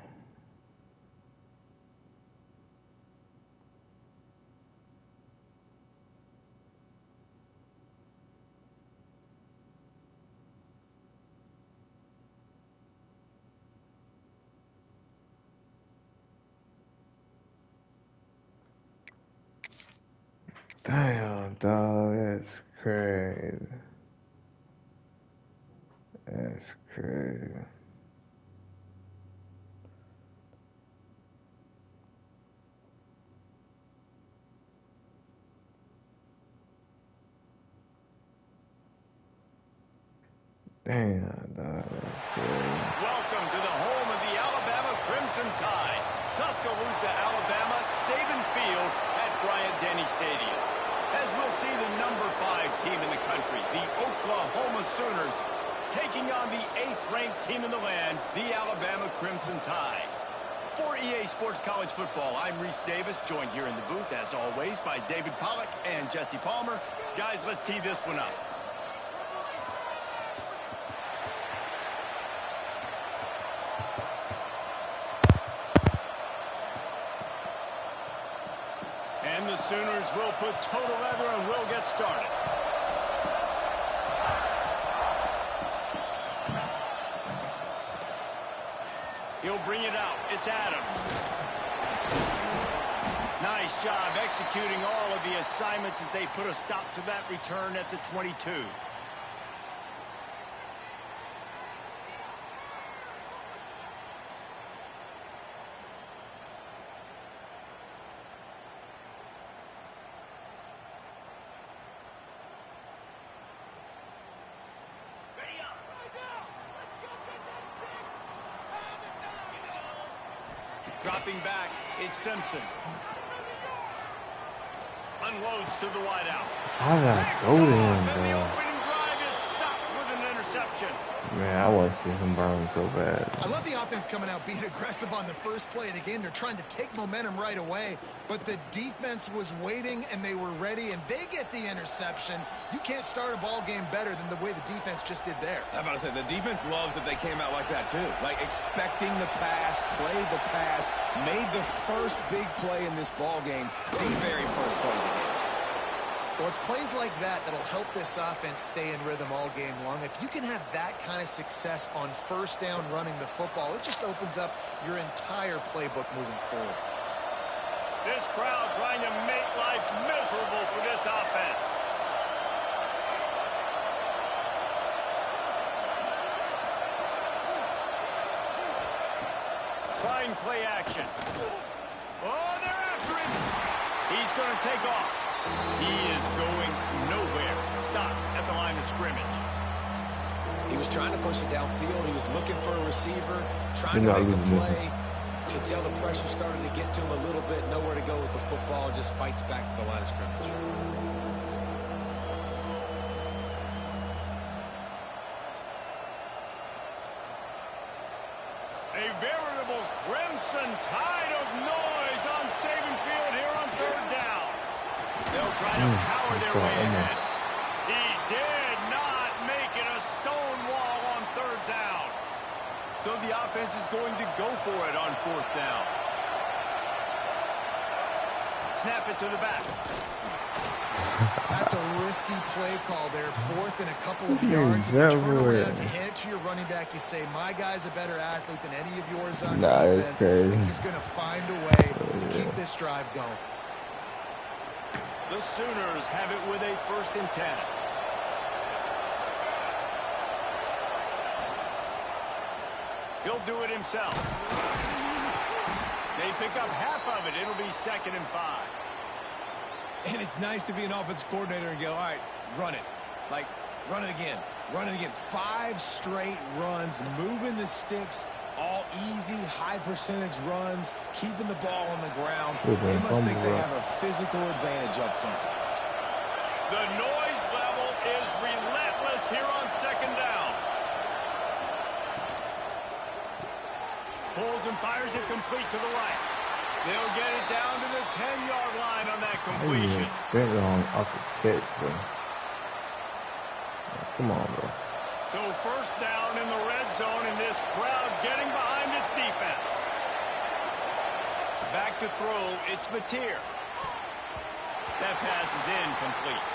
Speaker 1: Damn, dog, that's crazy. That's crazy. Damn, dog, that's crazy.
Speaker 2: Welcome to the home of the Alabama Crimson Tide. Tuscaloosa, Alabama, Saban Field at Bryant-Denny Stadium. As we'll see the number 5 team in the country, the Oklahoma Sooners, taking on the 8th-ranked team in the land, the Alabama Crimson Tide. For EA Sports College Football, I'm Reese Davis, joined here in the booth, as always, by David Pollack and Jesse Palmer. Guys, let's tee this one up. And the Sooners will put total leather and will get started. He'll bring it out. It's Adams. Nice job executing all of the assignments as they put a stop to that return at the 22. Dropping back, it's Simpson. Unloads to the wideout.
Speaker 1: How did I go to him,
Speaker 2: And the
Speaker 1: bro?
Speaker 2: opening drive is stopped with an interception.
Speaker 1: Man, I want to see him burn so bad.
Speaker 4: I love the offense coming out being aggressive on the first play of the game. They're trying to take momentum right away, but the defense was waiting and they were ready, and they get the interception. You can't start a ball game better than the way the defense just did there.
Speaker 3: I'm about to say, the defense loves that they came out like that too. Like expecting the pass, played the pass, made the first big play in this ball game, the very first play of the game.
Speaker 4: Well, it's plays like that that'll help this offense stay in rhythm all game long. If you can have that kind of success on first down running the football, it just opens up your entire playbook moving forward.
Speaker 2: This crowd trying to make life miserable for this offense. Trying play action. Oh, they're after him. He's going to take off. He is going nowhere. Stop at the line of scrimmage.
Speaker 3: He was trying to push it downfield. He was looking for a receiver, trying to make a play. You could tell the pressure started to get to him a little bit. Nowhere to go with the football. Just fights back to the line of scrimmage.
Speaker 2: A veritable crimson tide of noise on Saban Field here on third down. They'll try to power their way ahead. He did not make it a stone wall on third down. So the offense is going to go for it on fourth down. Snap it to the back.
Speaker 4: That's a risky play call there. Fourth and a couple of yards. You turn around, you hand it to your running back. You say, my guy's a better athlete than any of yours on defense. He's going to find a way to keep this drive going.
Speaker 2: The Sooners have it with a 1st and 10. He'll do it himself. They pick up half of it. It'll be 2nd and 5.
Speaker 3: And it's nice to be an offense coordinator and go, all right, run it. Like, run it again. Run it again. 5 straight runs, moving the sticks, all easy, high percentage runs, keeping the ball on the ground. They must think they have a physical advantage up front.
Speaker 2: The noise level is relentless here on 2nd down. Pulls and fires it complete to the right. They'll get it down to the 10-yard line on that completion.
Speaker 1: Spent it on off the catch, bro. Come on, bro.
Speaker 2: So 1st down in the red zone, and this crowd getting behind its defense. Back to throw, it's Mateer. That pass is incomplete.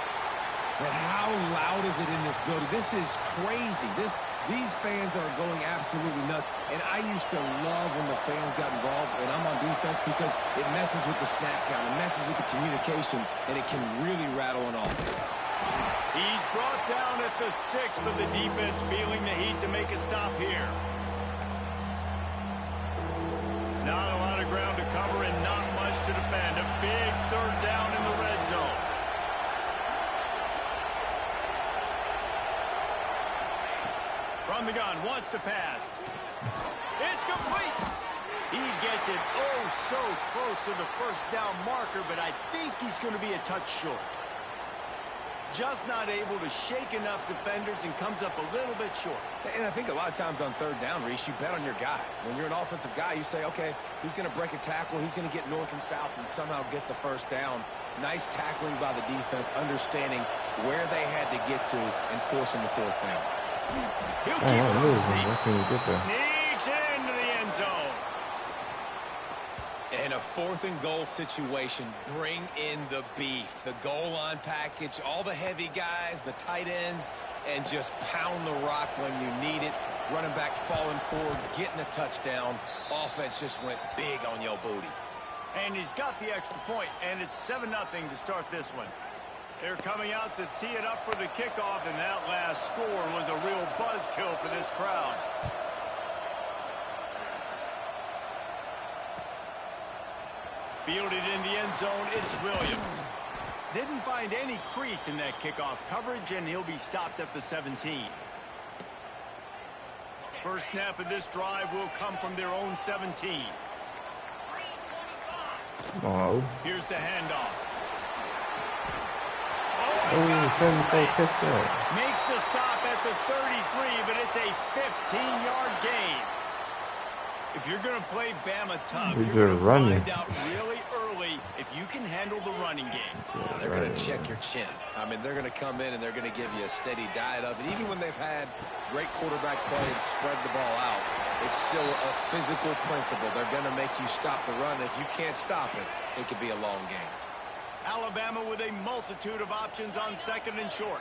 Speaker 3: But how loud is it in this building? This is crazy. These fans are going absolutely nuts. And I used to love when the fans got involved, and I'm on defense, because it messes with the snap count. It messes with the communication, and it can really rattle an offense.
Speaker 2: He's brought down at the 6, but the defense feeling the heat to make a stop here. Not a lot of ground to cover and not much to defend. A big 3rd down in the red zone. From the gun, wants to pass. It's complete. He gets it so close to the 1st down marker, but I think he's going to be a touch short. Just not able to shake enough defenders and comes up a little bit short.
Speaker 3: And I think a lot of times on 3rd down, Reese, you bet on your guy. When you're an offensive guy, you say, okay, he's going to break a tackle. He's going to get north and south and somehow get the 1st down. Nice tackling by the defense, understanding where they had to get to and forcing the 4th down.
Speaker 2: He'll keep it on the sneak. Sneaks into the end zone.
Speaker 3: In a 4th and goal situation, bring in the beef, the goal line package, all the heavy guys, the tight ends, and just pound the rock when you need it. Running back falling forward, getting a touchdown. Offense just went big on your booty.
Speaker 2: And he's got the extra point, and it's 7-0 to start this one. They're coming out to tee it up for the kickoff, and that last score was a real buzzkill for this crowd. Fielded in the end zone, it's Williams. Didn't find any crease in that kickoff coverage, and he'll be stopped at the 17. First snap of this drive will come from their own 17.
Speaker 1: Oh,
Speaker 2: Here's the handoff.
Speaker 1: oh, 74 pistol.
Speaker 2: Makes the stop at the 33, but it's a 15-yard gain. If you're going to play Bama tough,
Speaker 1: These
Speaker 2: you're
Speaker 1: are
Speaker 2: going to
Speaker 1: running.
Speaker 2: find out really early if you can handle the running game.
Speaker 3: Yeah, they're going to check your chin. I mean, they're going to come in and they're going to give you a steady diet of it. Even when they've had great quarterback play and spread the ball out, it's still a physical principle. They're going to make you stop the run. If you can't stop it, it could be a long game.
Speaker 2: Alabama with a multitude of options on second and short.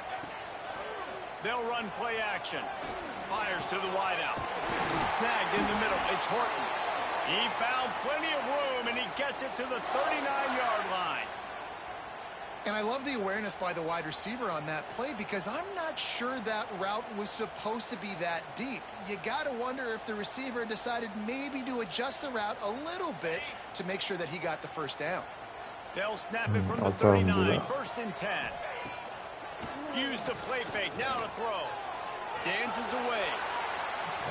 Speaker 2: They'll run play action. Fires to the wideout. Snagged in the middle. It's Horton. He found plenty of room, and he gets it to the 39-yard line.
Speaker 4: And I love the awareness by the wide receiver on that play because I'm not sure that route was supposed to be that deep. You got to wonder if the receiver decided maybe to adjust the route a little bit to make sure that he got the first down.
Speaker 2: They'll snap it from the 39. First and 10. Use the play fake. Now to throw. Dances away.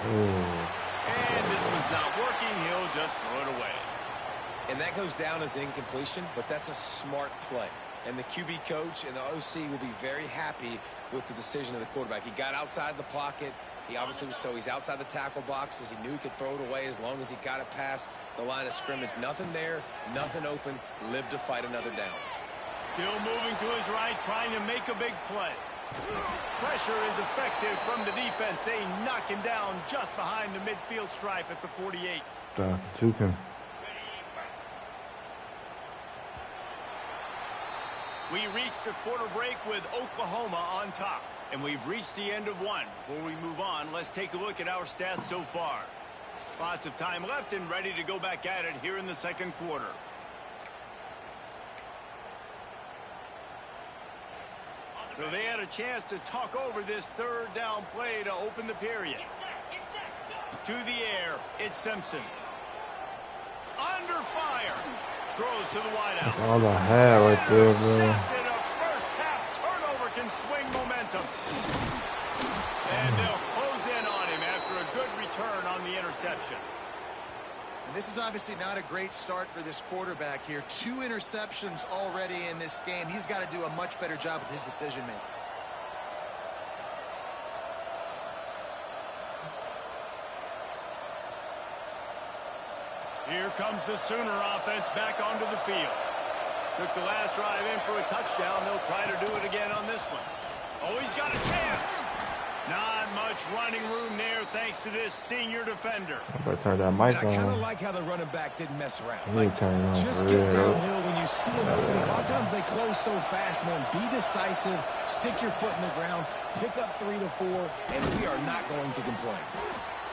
Speaker 2: And this one's not working. He'll just throw it away.
Speaker 3: And that goes down as incompletion, but that's a smart play. And the QB coach and the OC will be very happy with the decision of the quarterback. He got outside the pocket. He obviously was, so he's outside the tackle boxes. He knew he could throw it away as long as he got it past the line of scrimmage. Nothing there, nothing open. Lived to fight another down.
Speaker 2: Still moving to his right, trying to make a big play. Pressure is effective from the defense. They knock him down just behind the midfield stripe at the 48.
Speaker 1: Juke him.
Speaker 2: We reached the quarter break with Oklahoma on top. And we've reached the end of one. Before we move on, let's take a look at our stats so far. Lots of time left and ready to go back at it here in the second quarter. So they had a chance to talk over this third down play to open the period. To the air, it's Simpson. Under fire. Throws to the wideout.
Speaker 1: That's all I had right there, bro.
Speaker 2: A first half turnover can swing momentum. And they'll close in on him after a good return on the interception.
Speaker 4: And this is obviously not a great start for this quarterback here. 2 interceptions already in this game. He's got to do a much better job with his decision-making.
Speaker 2: Here comes the Sooner offense back onto the field. Took the last drive in for a touchdown. They'll try to do it again on this one. Oh, he's got a chance. Not much running room there thanks to this senior defender.
Speaker 1: I'm going to turn that mic
Speaker 3: And I kind of
Speaker 1: on.
Speaker 3: like how the running back didn't mess around.
Speaker 1: Like,
Speaker 3: Just get downhill when you see an opening. A lot of times they close so fast, man. Be decisive. Stick your foot in the ground. Pick up 3 to 4, and we are not going to complain.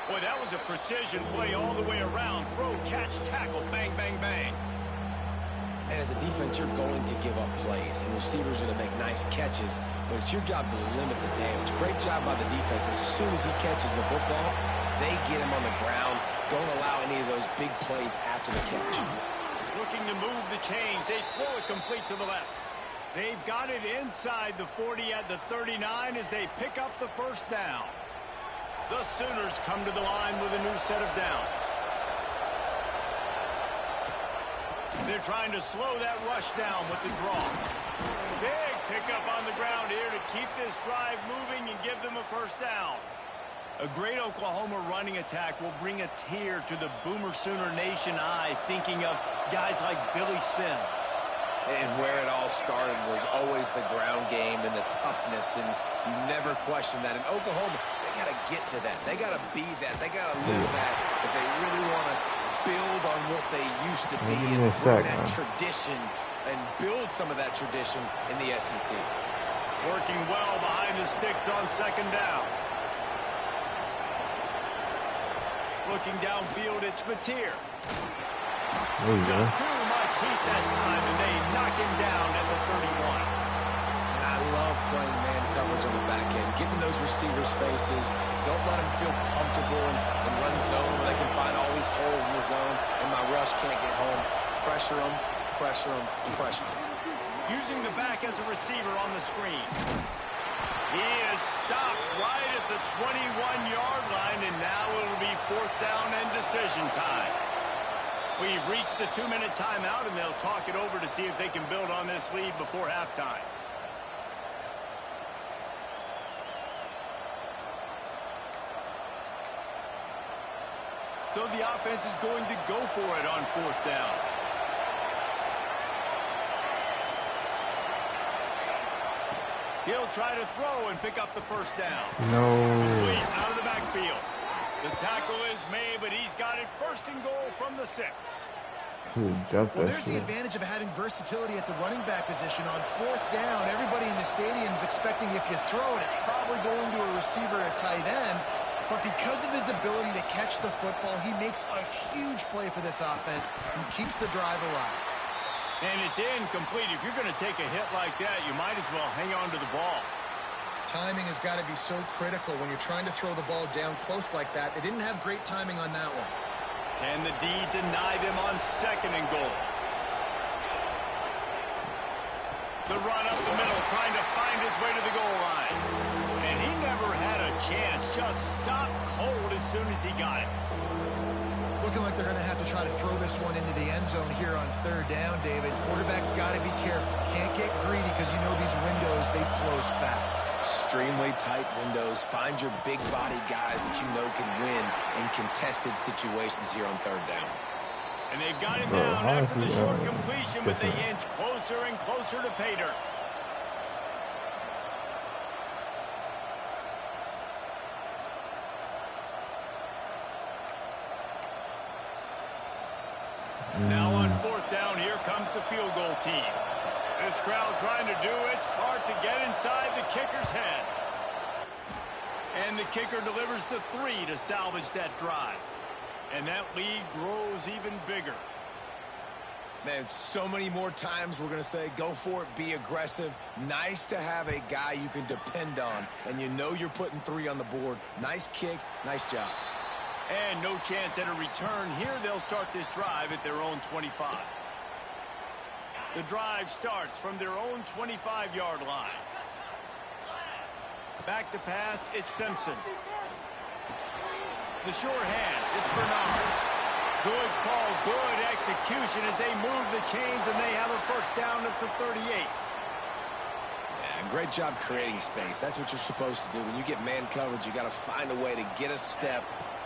Speaker 2: Boy, that was a precision play all the way around. Throw, catch, tackle, bang, bang, bang.
Speaker 3: And as a defense, you're going to give up plays, and receivers are going to make nice catches, but it's your job to limit the damage. Great job by the defense. As soon as he catches the football, they get him on the ground. Don't allow any of those big plays after the catch.
Speaker 2: Looking to move the chains. They throw it complete to the left. They've got it inside the 40 at the 39 as they pick up the first down. The Sooners come to the line with a new set of downs. They're trying to slow that rush down with the draw. Big pickup on the ground here to keep this drive moving and give them a first down. A great Oklahoma running attack will bring a tear to the Boomer Sooner Nation eye, thinking of guys like Billy Sims.
Speaker 3: And where it all started was always the ground game and the toughness, and you never question that. In Oklahoma, they got to get to that. They got to be that. They got to live that if they really want to build on what they used to be and bring that tradition and build some of that tradition in the SEC.
Speaker 2: Working well behind the sticks on second down. Looking downfield, it's Mateer. Just too much heat that time, and they knock him down at the 31.
Speaker 3: And I love playing man coverage on the back end, getting those receivers' faces. Don't let them feel comfortable and run zone where they can find all these holes in the zone, and my rush can't get home. Pressure them, pressure them, pressure them.
Speaker 2: Using the back as a receiver on the screen. He is stopped right at the 21-yard line, and now it'll be fourth down and decision time. We've reached the 2-minute timeout, and they'll talk it over to see if they can build on this lead before halftime. So the offense is going to go for it on 4th down. He'll try to throw and pick up the first down.
Speaker 1: No.
Speaker 2: Out of the backfield. The tackle is made, but he's got it 1st and goal from the 6.
Speaker 4: Well, there's the advantage of having versatility at the running back position. On 4th down, everybody in the stadium is expecting if you throw it, it's probably going to a receiver at tight end. But because of his ability to catch the football, he makes a huge play for this offense. He keeps the drive alive.
Speaker 2: And it's incomplete. If you're going to take a hit like that, you might as well hang on to the ball.
Speaker 4: Timing has got to be so critical when you're trying to throw the ball down close like that. They didn't have great timing on that one.
Speaker 2: Can the D deny them on 2nd and goal? The run up the middle, trying to find his way to the goal line. And he never had a chance. Just stopped cold as soon as he got it.
Speaker 4: It's looking like they're going to have to try to throw this one into the end zone here on 3rd down, David. Quarterback's got to be careful. Can't get greedy because you know these windows, they close fast.
Speaker 3: Extremely tight windows. Find your big body guys that you know can win in contested situations here on 3rd down.
Speaker 2: And they've got him down after the short completion, but they inch closer and closer to pay dirt. Now on 4th down, here comes the field goal team. This crowd trying to do its part to get inside the kicker's head. And the kicker delivers the 3 to salvage that drive. And that lead grows even bigger.
Speaker 3: Man, so many more times we're going to say, go for it, be aggressive. Nice to have a guy you can depend on, and you know you're putting 3 on the board. Nice kick, nice job.
Speaker 2: And no chance at a return here. They'll start this drive at their own 25. The drive starts from their own 25-yard line. Back to pass, it's Simpson. The sure hands, it's Bernard. Good call, good execution as they move the chains, and they have a 1st down at the 38.
Speaker 3: Yeah, great job creating space. That's what you're supposed to do. When you get man coverage, you got to find a way to get a step,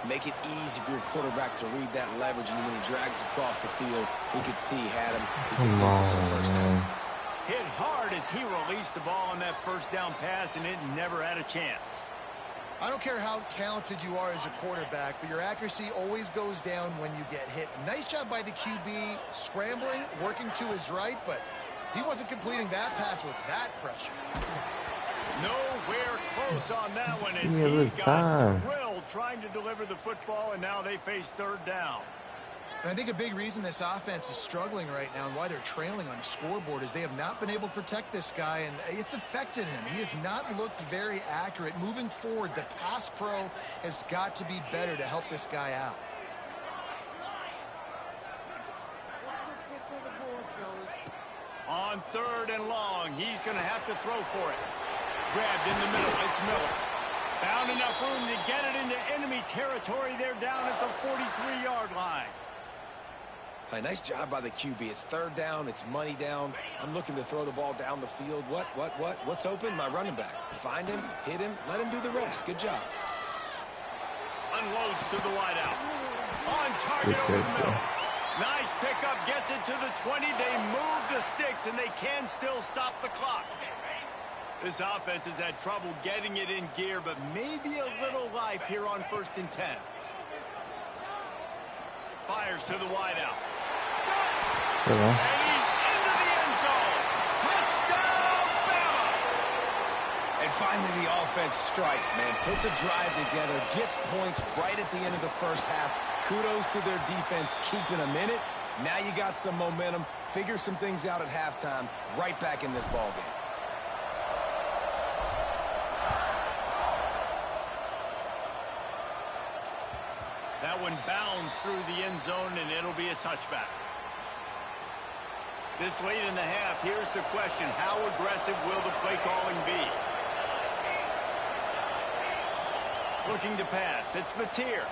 Speaker 3: make it easy for your quarterback to read that leverage, and when he drags across the field, he could see he had him. He completes it for the 1st down.
Speaker 2: Hit hard as he released the ball on that 1st down pass, and it never had a chance.
Speaker 4: I don't care how talented you are as a quarterback, but your accuracy always goes down when you get hit. Nice job by the QB scrambling, working to his right, but he wasn't completing that pass with that pressure.
Speaker 2: Nowhere close on that one as he got drilled trying to deliver the football, and now they face 3rd down.
Speaker 4: And I think a big reason this offense is struggling right now and why they're trailing on the scoreboard is they have not been able to protect this guy, and it's affected him. He has not looked very accurate. Moving forward, the pass pro has got to be better to help this guy out.
Speaker 2: On 3rd and long, he's going to have to throw for it. Grabbed in the middle, it's Miller. Found enough room to get it into enemy territory. They're down at the 43-yard line.
Speaker 3: Hey, nice job by the QB. It's 3rd down. It's money down. I'm looking to throw the ball down the field. What's open? My running back. Find him, hit him, let him do the rest. Good job.
Speaker 2: Unloads to the wideout. On target over the middle. Nice pickup, gets it to the 20. They move the sticks, and they can still stop the clock. This offense has had trouble getting it in gear, but maybe a little life here on 1st and 10. Fires to the wideout. And he's into the end zone. Touchdown, Bama!
Speaker 3: And finally the offense strikes, man. Puts a drive together, gets points right at the end of the 1st half. Kudos to their defense keeping them in it. Now you got some momentum. Figure some things out at halftime. Right back in this ballgame.
Speaker 2: That one bounds through the end zone, and it'll be a touchback. This late in the half, here's the question. How aggressive will the play calling be? Looking to pass. It's Mateer.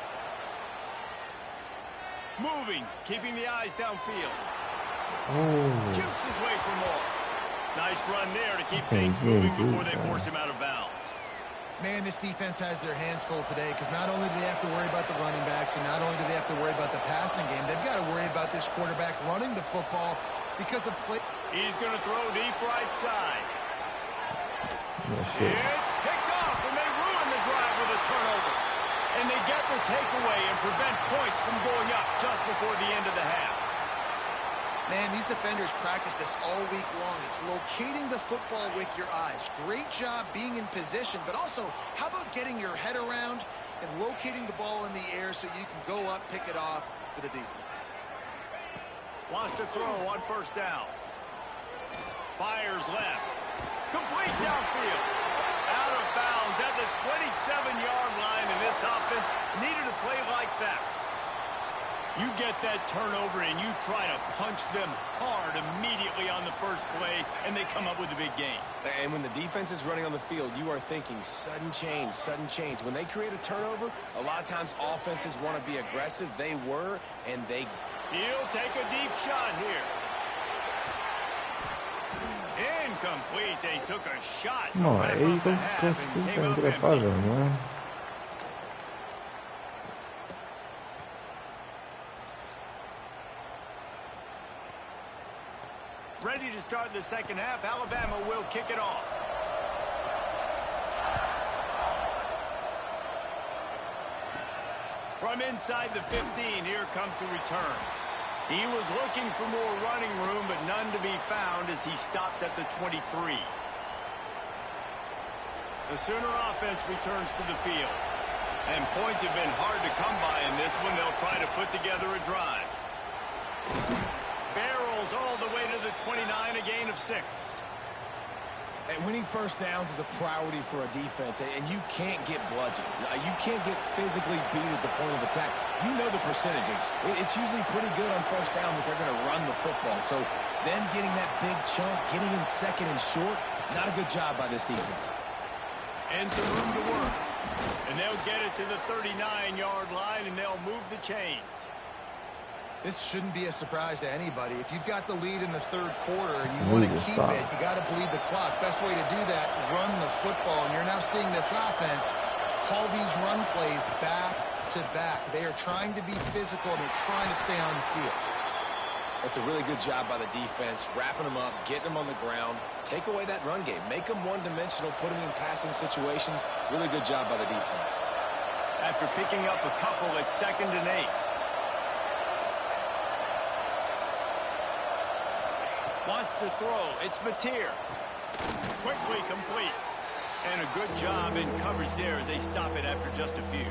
Speaker 2: Moving, keeping the eyes downfield.
Speaker 1: Oh.
Speaker 2: Shoots his way for more. Nice run there to keep things moving before they force him out of bounds.
Speaker 4: Man, this defense has their hands full today because not only do they have to worry about the running backs and not only do they have to worry about the passing game, they've got to worry about this quarterback running the football because of play.
Speaker 2: He's going to throw deep right side.
Speaker 1: That's it.
Speaker 2: It's picked off, and they ruin the drive with a turnover. And they get the takeaway and prevent points from going up just before the end of the half.
Speaker 4: Man, these defenders practice this all week long. It's locating the football with your eyes. Great job being in position, but also, how about getting your head around and locating the ball in the air so you can go up, pick it off for the defense.
Speaker 2: Wants to throw on first down. Fires left. Complete downfield. Out of bounds at the 27-yard line, and this offense needed to play like that. You get that turnover, and you try to punch them hard immediately on the first play, and they come up with a big gain.
Speaker 3: And when the defense is running on the field, you are thinking sudden change, sudden change. When they create a turnover, a lot of times offenses want to be aggressive. They were, and they...
Speaker 2: He'll take a deep shot here. Incomplete. They took a shot to
Speaker 1: No,
Speaker 2: wrap
Speaker 1: ahí
Speaker 2: up the half and came up
Speaker 1: con
Speaker 2: empty.
Speaker 1: palo, man.
Speaker 2: Ready to start the second half. Alabama will kick it off. From inside the 15, here comes the return. He was looking for more running room, but none to be found as he stopped at the 23. The Sooner offense returns to the field. And points have been hard to come by in this one. They'll try to put together a drive. Barrels all the way to the 29, a gain of 6.
Speaker 3: And winning first downs is a priority for a defense, and you can't get bludgeoned. You can't get physically beat at the point of attack. You know the percentages. It's usually pretty good on first down that they're going to run the football. So then getting that big chunk, getting in second and short, not a good job by this defense.
Speaker 2: And some room to work. And they'll get it to the 39-yard line, and they'll move the chains.
Speaker 4: This shouldn't be a surprise to anybody. If you've got the lead in the third quarter and you want to keep it, you got to bleed the clock. Best way to do that, run the football. And you're now seeing this offense call these run plays back to back. They are trying to be physical, and they're trying to stay on the field.
Speaker 3: That's a really good job by the defense, wrapping them up, getting them on the ground. Take away that run game. Make them one-dimensional, put them in passing situations. Really good job by the defense.
Speaker 2: After picking up a couple at 2nd and 8. Wants to throw. It's Mateer. Quickly complete. And a good job in coverage there as they stop it after just a few.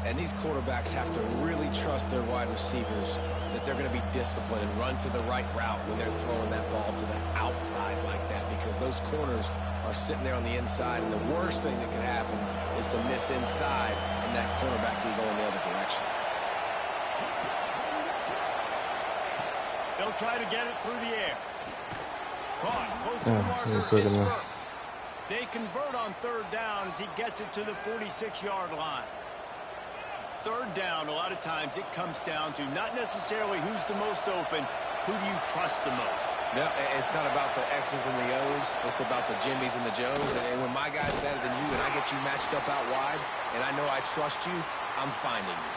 Speaker 3: And these quarterbacks have to really trust their wide receivers that they're going to be disciplined and run to the right route when they're throwing that ball to the outside like that, because those corners are sitting there on the inside, and the worst thing that could happen is to miss inside and that cornerback be going the other direction.
Speaker 2: They'll try to get it through the air. Caught close to the marker is Burks. They convert on third down as he gets it to the 46-yard line. Third down, a lot of times it comes down to not necessarily who's the most open, who do you trust the most?
Speaker 3: No, it's not about the X's and the O's. It's about the Jimmys and the Joes. And when my guy's better than you and I get you matched up out wide and I know I trust you, I'm finding you.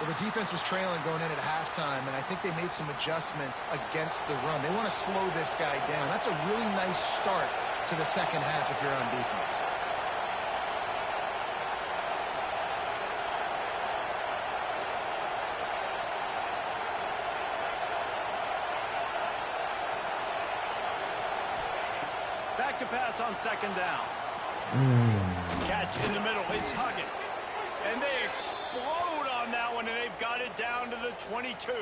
Speaker 4: Well, the defense was trailing going in at halftime, and I think they made some adjustments against the run. They want to slow this guy down. That's a really nice start to the second half if you're on defense.
Speaker 2: Back to pass on 2nd down. Catch in the middle. It's Huggins. And they explode on that one, and they've got it down to the 22.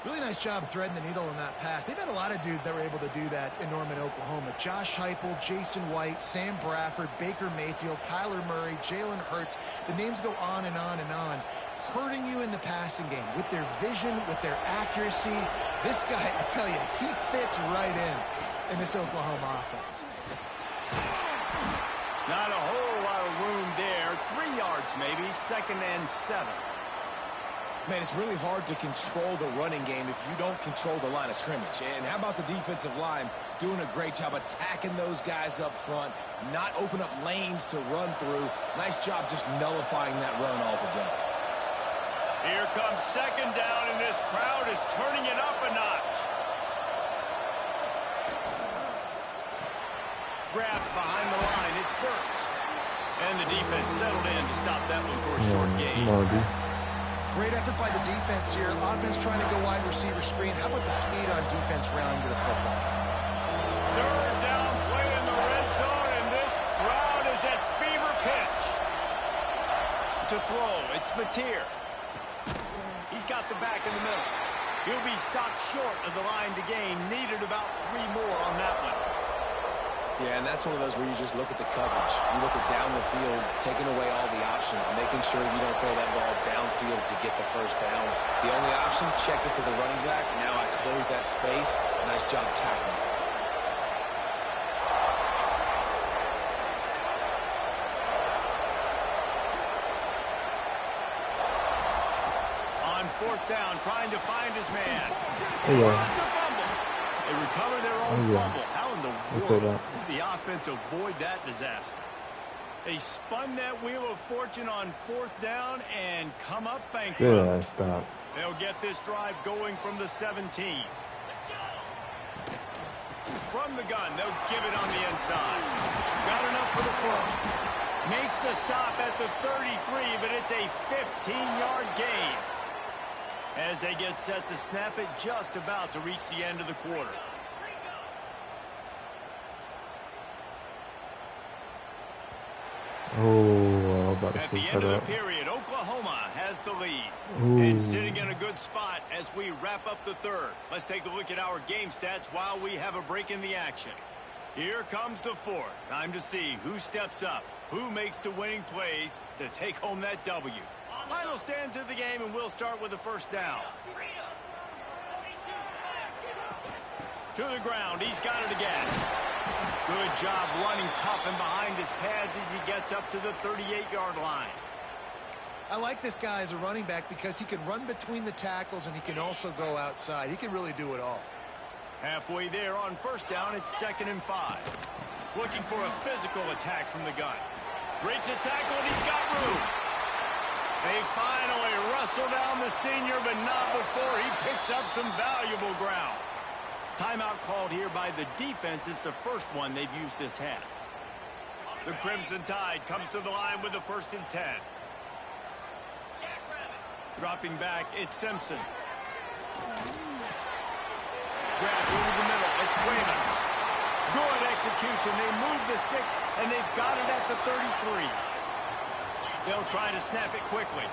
Speaker 4: Really nice job threading the needle in that pass. They've had a lot of dudes that were able to do that in Norman, Oklahoma. Josh Heupel, Jason White, Sam Bradford, Baker Mayfield, Kyler Murray, Jalen Hurts. The names go on and on and on. Hurting you in the passing game with their vision, with their accuracy. This guy, I tell you, he fits right in this Oklahoma offense.
Speaker 2: Not a whole lot of room there. 3 yards maybe. 2nd and 7.
Speaker 3: Man, it's really hard to control the running game if you don't control the line of scrimmage. And how about the defensive line doing a great job attacking those guys up front, not open up lanes to run through. Nice job just nullifying that run altogether.
Speaker 2: Here comes second down, and this crowd is turning it up a notch. Grabbed behind the line, it's Burks. And the defense settled in to stop that one for a short gain.
Speaker 4: Great effort by the defense here. Offense trying to go wide receiver screen. How about the speed on defense rallying to the football?
Speaker 2: Third down play in the red zone, and this crowd is at fever pitch. To throw, it's Mateer. He's got the back in the middle. He'll be stopped short of the line to gain. Needed about 3 more on that one.
Speaker 3: Yeah, and that's one of those where you just look at the coverage. You look at down the field, taking away all the options, making sure you don't throw that ball downfield to get the first down. The only option, check it to the running back. Now I close that space. Nice job tackling.
Speaker 2: On fourth down, trying to find his man. It's a fumble. They recover their own fumble. How in the world did the offense avoid that disaster? They spun that wheel of fortune on fourth down and come up bankrupt.
Speaker 1: Stop.
Speaker 2: They'll get this drive going from the 17. From the gun, they'll give it on the inside. Got enough for the first. Makes the stop at the 33, but it's a 15-yard gain. As they get set to snap it, just about to reach the end of the quarter. At the end of the period, Oklahoma has the lead. And sitting in a good spot as we wrap up the third. Let's take a look at our game stats while we have a break in the action. Here comes the fourth. Time to see who steps up, who makes the winning plays to take home that W. Final stand to the game, and we'll start with the first down. To the ground, he's got it again. Good job running tough and behind his pads as he gets up to the 38-yard line.
Speaker 4: I like this guy as a running back because he can run between the tackles and he can also go outside. He can really do it all.
Speaker 2: Halfway there on first down, it's 2nd and 5. Looking for a physical attack from the gun. Breaks a tackle, and he's got room. They finally wrestle down the senior, but not before he picks up some valuable ground. Timeout called here by the defense. It's the first one they've used this half. The Crimson Tide comes to the line with the 1st and 10. Dropping back, it's Simpson. Grab over the middle, it's Cuevas. Good execution. They move the sticks, and they've got it at the 33. They'll try to snap it quickly.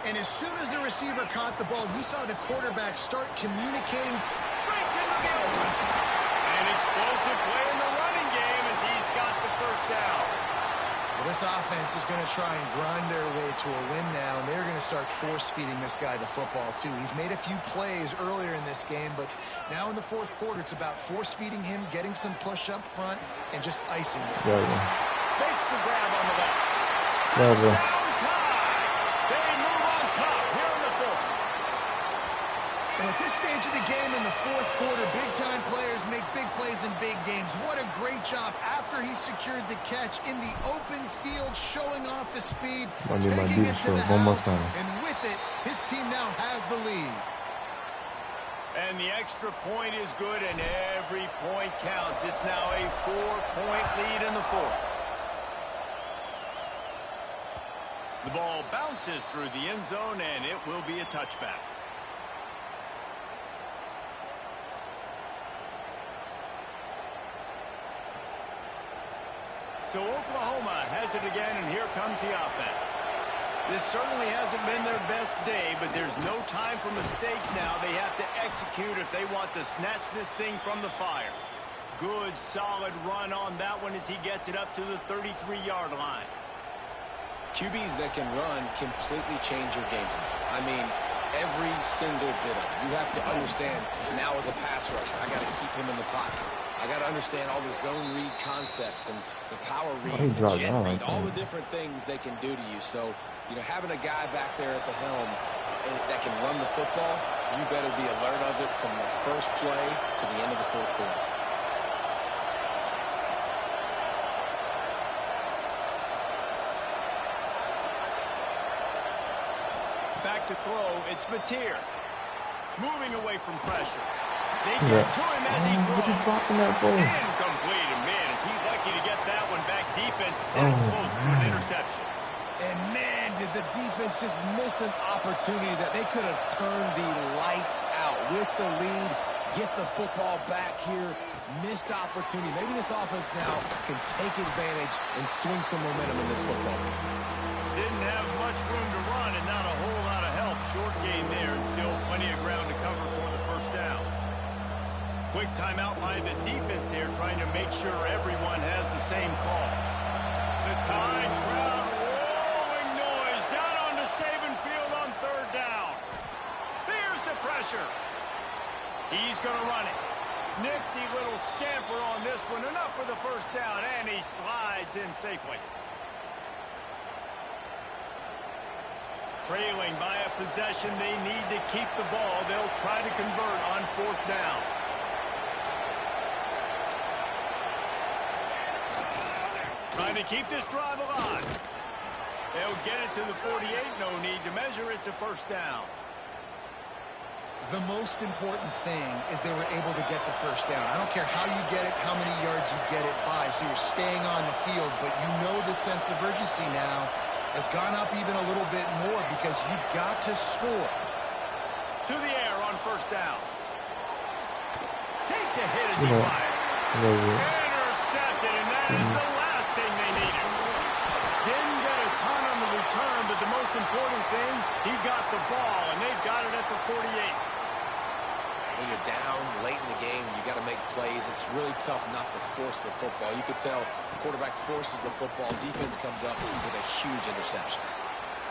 Speaker 4: And as soon as the receiver caught the ball, you saw the quarterback start communicating.
Speaker 2: Breaks into the open. An explosive play in the running game as he's got the first down.
Speaker 4: Well, this offense is going to try and grind their way to a win now, and they're going to start force-feeding this guy the football, too. He's made a few plays earlier in this game, but now in the fourth quarter, it's about force-feeding him, getting some push up front, and just icing this thing.
Speaker 2: Makes the grab on the back. Touchdown tie. They move on top here in the fourth.
Speaker 4: And at this stage of the game in the fourth quarter, big-time players make big plays in big games. What a great job after he secured the catch in the open field, showing off the speed, taking it to the house, and with it, his team now has the lead.
Speaker 2: And the extra point is good, and every point counts. It's now a 4-point lead in the fourth. The ball bounces through the end zone, and it will be a touchback. So Oklahoma has it again, and here comes the offense. This certainly hasn't been their best day, but there's no time for mistakes now. They have to execute if they want to snatch this thing from the fire. Good, solid run on that one as he gets it up to the 33-yard line.
Speaker 3: QBs that can run completely change your game plan. I mean, every single bit of it. You have to understand now as a pass rusher, I got to keep him in the pocket. I got to understand all the zone read concepts and the power read, the jet read, all the different things they can do to you. So, you know, having a guy back there at the helm that can run the football, you better be alert of it from the first play to the end of the fourth quarter.
Speaker 2: Back to throw, it's Mateer. Moving away from pressure. They get to him as he throws.
Speaker 1: What you dropping that ball?
Speaker 2: Incomplete. And man, is he lucky to get that one back. Defense that close to an interception.
Speaker 3: And man, did the defense just miss an opportunity that they could have turned the lights out with the lead, get the football back here. Missed opportunity. Maybe this offense now can take advantage and swing some momentum in this football game.
Speaker 2: Didn't have much room to run and not a whole lot of help. Short game there and still plenty of ground to cover for the first down. Quick timeout by the defense here, trying to make sure everyone has the same call. The Tide crowd roaring noise down on the Saban field on third down. There's the pressure. He's going to run it. Nifty little scamper on this one. Enough for the first down, and he slides in safely. Trailing by a possession, they need to keep the ball. They'll try to convert on fourth down. Trying to keep this drive alive. They'll get it to the 48. No need to measure it to first down.
Speaker 4: The most important thing is they were able to get the first down. I don't care how you get it, how many yards you get it by, so you're staying on the field, but you know the sense of urgency now has gone up even a little bit more because you've got to score.
Speaker 2: To the air on first down. Takes a hit as he fires. Intercepted, and that is the last thing they needed. Didn't get a ton on the return, but the most important thing, he got the ball, and they've got it at the 48.
Speaker 3: When you're down late in the game, you got to make plays. It's really tough not to force the football. You could tell the quarterback forces the football. Defense comes up with a huge interception.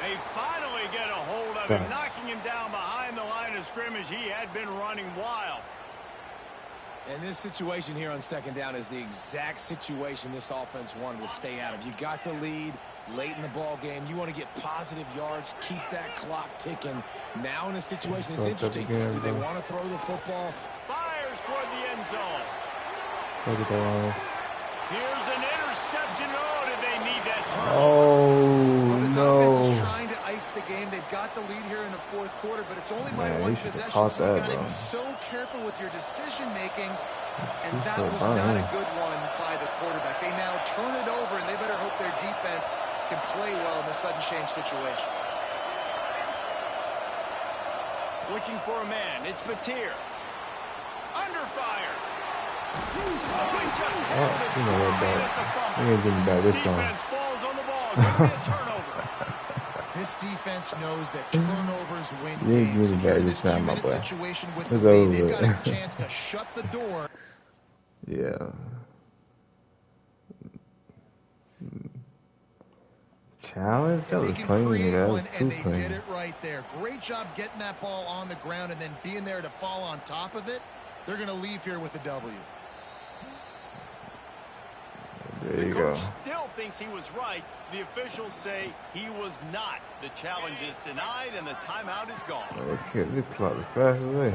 Speaker 2: They finally get a hold of him, knocking him down behind the line of scrimmage. He had been running wild.
Speaker 3: And this situation here on second down is the exact situation this offense wanted to stay out of. You got the lead late in the ball game. You want to get positive yards, keep that clock ticking. Now in a situation, it's interesting. Do they want to throw the football?
Speaker 2: Fires toward the end zone. Here's an interception. Oh, did they need that turnover?
Speaker 4: Well, this offense is trying to ice the game. They've got the lead here in the fourth quarter, but it's only by one possession, so you got to be so careful with your decision-making, and that was not a good one by the quarterback. They now turn it over, and they better hope their defense can play well in the sudden change situation.
Speaker 2: Looking for a man. It's Mateer. Under fire. Defense falls on the ball. Going to be a turnover.
Speaker 4: This defense knows that turnovers win games. If you're in this 2-minute situation with the lead, they've got a chance to shut the door.
Speaker 1: Yeah. Challenge? That was clean. That was too
Speaker 4: clean. They did it right there. Great job getting that ball on the ground and then being there to fall on top of it. They're going to leave here with a W.
Speaker 1: There you
Speaker 2: go.
Speaker 1: go.
Speaker 2: Still thinks he was right. The officials say he was not. The challenge is denied and the timeout is gone.
Speaker 1: Okay, this clock is fast away.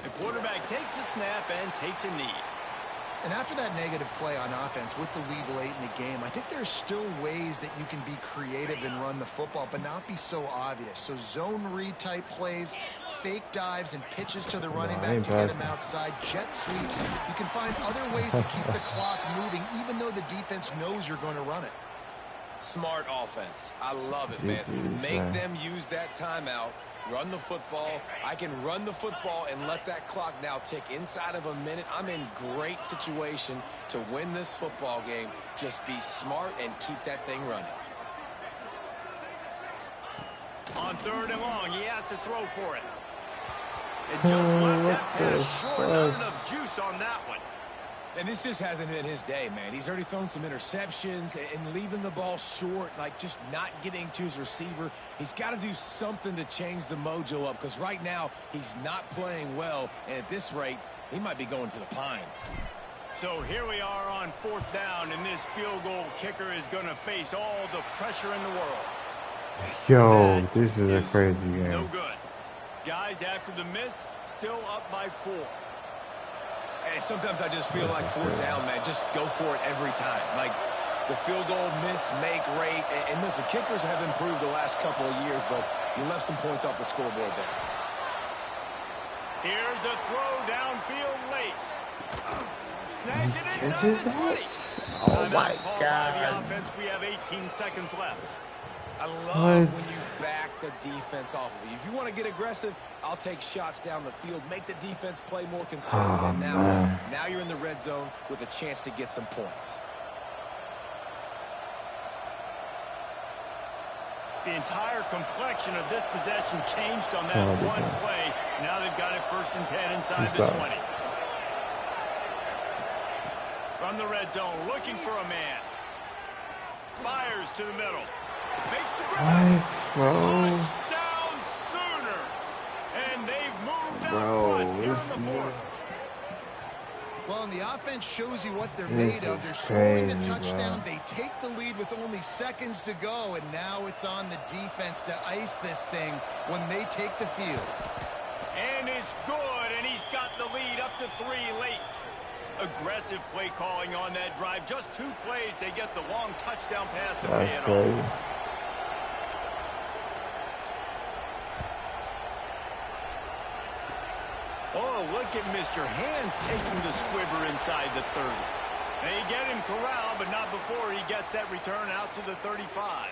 Speaker 2: The quarterback takes a snap and takes a knee.
Speaker 4: And after that negative play on offense with the lead late in the game, I think there's still ways that you can be creative and run the football, but not be so obvious. So zone read type plays, fake dives, and pitches to the running back to get him outside, jet sweeps. You can find other ways to keep the clock moving, even though the defense knows you're going to run it.
Speaker 3: Smart offense. I love it, man. Make them use that timeout. Run the football. I can run the football and let that clock now tick inside of a minute. I'm in great situation to win this football game. Just be smart and keep that thing running.
Speaker 2: On third and long, he has to throw for it. And just left that pass short. Not enough juice on that one.
Speaker 3: And this just hasn't been his day, man. He's already thrown some interceptions and leaving the ball short, like just not getting to his receiver. He's got to do something to change the mojo up because right now he's not playing well. And at this rate, he might be going to the pine.
Speaker 2: So here we are on fourth down, and this field goal kicker is going to face all the pressure in the world.
Speaker 1: Yo,
Speaker 2: That
Speaker 1: this is a
Speaker 2: is
Speaker 1: crazy
Speaker 2: no
Speaker 1: game.
Speaker 2: good. Guys, after the miss, still up by 4.
Speaker 3: Hey, sometimes I just feel
Speaker 1: This
Speaker 3: like
Speaker 1: is
Speaker 3: fourth
Speaker 1: crazy.
Speaker 3: down, man, just go for it every time. Like the field goal miss, make rate. And listen, kickers have improved the last couple of years, but you left some points off the scoreboard there.
Speaker 2: Here's a throw downfield late. Snatch it inside
Speaker 1: Catches
Speaker 2: the 20.
Speaker 1: that? Oh my
Speaker 2: Timeout called by the
Speaker 1: God.
Speaker 2: offense. We have 18 seconds left.
Speaker 3: I love
Speaker 1: What?
Speaker 3: when you back the defense off of you. If you want to get aggressive, I'll take shots down the field, make the defense play more conservative,
Speaker 1: Oh,
Speaker 3: and now
Speaker 1: man.
Speaker 3: what? Now you're in the red zone with a chance to get some points.
Speaker 2: The entire complexion of this possession changed on that
Speaker 1: Oh,
Speaker 2: one
Speaker 1: okay.
Speaker 2: play. Now they've got it 1st and 10 inside
Speaker 1: Who's
Speaker 2: the
Speaker 1: that?
Speaker 2: 20. From the red zone, looking for a man. Fires to the middle. Makes the grab.
Speaker 1: What, bro?
Speaker 2: Touchdown Sooners. And they've moved out
Speaker 1: Bro,
Speaker 2: front here in
Speaker 1: this
Speaker 2: the
Speaker 1: is
Speaker 2: 4th.
Speaker 4: Well, and the offense shows you what they're
Speaker 1: This
Speaker 4: made of.
Speaker 1: is
Speaker 4: They're scoring a
Speaker 1: crazy,
Speaker 4: touchdown.
Speaker 1: bro.
Speaker 4: They take the lead with only seconds to go, and now it's on the defense to ice this thing when they take the field.
Speaker 2: And it's good, and he's got the lead up to 3 late. Aggressive play calling on that drive. Just 2 plays, they get the long touchdown pass to pay
Speaker 1: That's
Speaker 2: it
Speaker 1: crazy.
Speaker 2: off. Oh, look at Mr. Hands taking the squibber inside the 30. They get him corralled, but not before he gets that return out to the 35.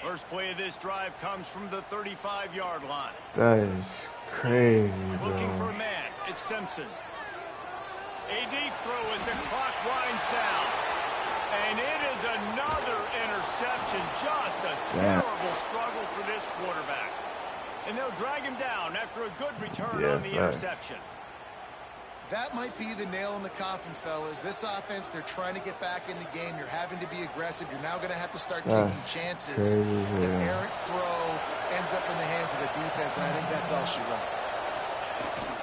Speaker 2: First play of this drive comes from the 35-yard line.
Speaker 1: That is crazy,
Speaker 2: Looking for
Speaker 1: bro.
Speaker 2: a man. It's Simpson. A deep throw as the clock winds down. And it is another interception. Just a terrible struggle for this quarterback. And they'll drag him down after a good return on the interception.
Speaker 4: That might be the nail in the coffin, fellas. This offense, they're trying to get back in the game. You're having to be aggressive. You're now going to have to start taking chances.
Speaker 1: Crazy.
Speaker 4: An errant throw ends up in the hands of the defense, and I think that's all she wrote.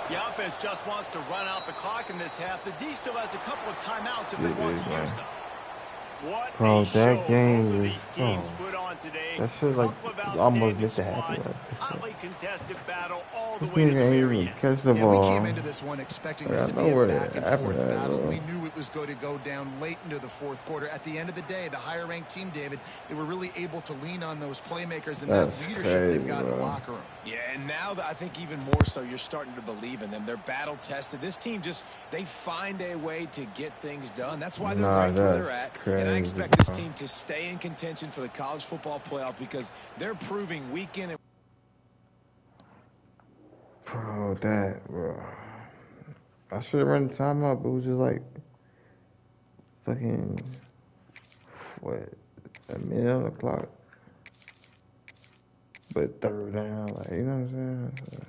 Speaker 2: The offense just wants to run out the clock in this half. The D still has a couple of timeouts if they want to use them. What
Speaker 1: Bro,
Speaker 2: a show
Speaker 1: that game
Speaker 2: both of
Speaker 1: was,
Speaker 2: these teams
Speaker 1: bro,
Speaker 2: put on today.
Speaker 1: that shit like
Speaker 2: Couple of
Speaker 1: almost
Speaker 2: outstanding
Speaker 1: missed the half
Speaker 2: squads,
Speaker 1: of that.
Speaker 2: hotly contested battle all the
Speaker 1: This
Speaker 2: way to
Speaker 1: nigga
Speaker 2: the
Speaker 1: ain't
Speaker 2: very
Speaker 1: even
Speaker 2: end.
Speaker 1: catch the
Speaker 4: Yeah, we came
Speaker 1: ball.
Speaker 4: into this one expecting
Speaker 1: Like,
Speaker 4: this
Speaker 1: I
Speaker 4: to
Speaker 1: know
Speaker 4: be a
Speaker 1: where
Speaker 4: back and
Speaker 1: after
Speaker 4: forth
Speaker 1: that,
Speaker 4: battle.
Speaker 1: bro.
Speaker 4: We knew it was going to go down late into the 4th quarter. At the end of the day, the higher-ranked team, David, they were really able to lean on those playmakers and that
Speaker 1: That's
Speaker 4: leadership they've
Speaker 1: crazy,
Speaker 4: got in the
Speaker 1: bro.
Speaker 4: locker room.
Speaker 3: Yeah, and now I think even more so, you're starting to believe in them. They're battle-tested. This team just, they find a way to get things done. That's why they're ranked where they're at.
Speaker 1: That's
Speaker 3: And I
Speaker 1: crazy,
Speaker 3: expect this
Speaker 1: bro.
Speaker 3: team to stay in contention for the college football playoff because they're proving week in and
Speaker 1: Bro, bro. I should have run the timeout, but it was just like fucking, what, a minute on the clock. But 3rd down, like, you know what I'm saying?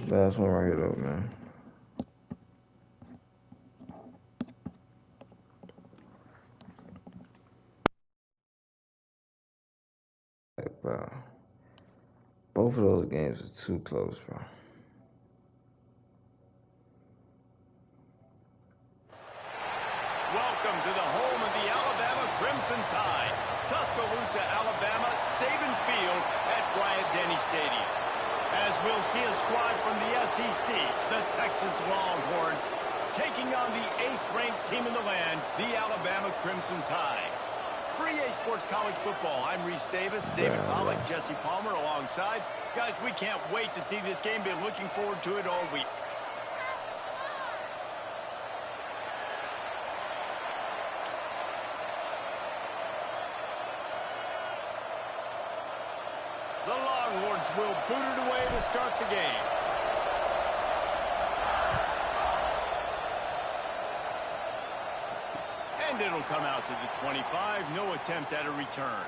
Speaker 1: Last one right here, though, man. Like, bro, both of those games are too close, bro.
Speaker 2: Welcome to the home of the Alabama Crimson Tide. Tuscaloosa, Alabama, Saban Field at Bryant-Denny Stadium. As we'll see a squad from the SEC, the Texas Longhorns, taking on the 8th-ranked team in the land, the Alabama Crimson Tide. For EA Sports College Football, I'm Reese Davis, David Pollack, Jesse Palmer alongside. Guys, we can't wait to see this game. Been looking forward to it all week. The Longhorns will boot it away to start the game. And it'll come out to the 25. No attempt at a return.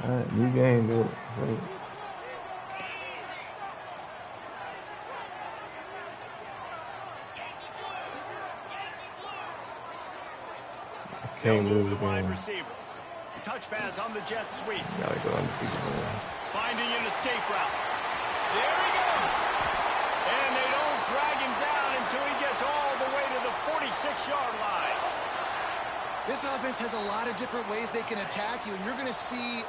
Speaker 1: All right, new game, dude.
Speaker 2: They'll
Speaker 1: Can't
Speaker 2: move
Speaker 1: lose
Speaker 2: the wide
Speaker 1: again.
Speaker 2: receiver. Touch pass on the jet sweep.
Speaker 1: Gotta go undefeated.
Speaker 2: Finding an escape route. There he goes. And they don't drag him down until he gets all the way to the 46-yard line.
Speaker 4: This offense has a lot of different ways they can attack you, and you're going to see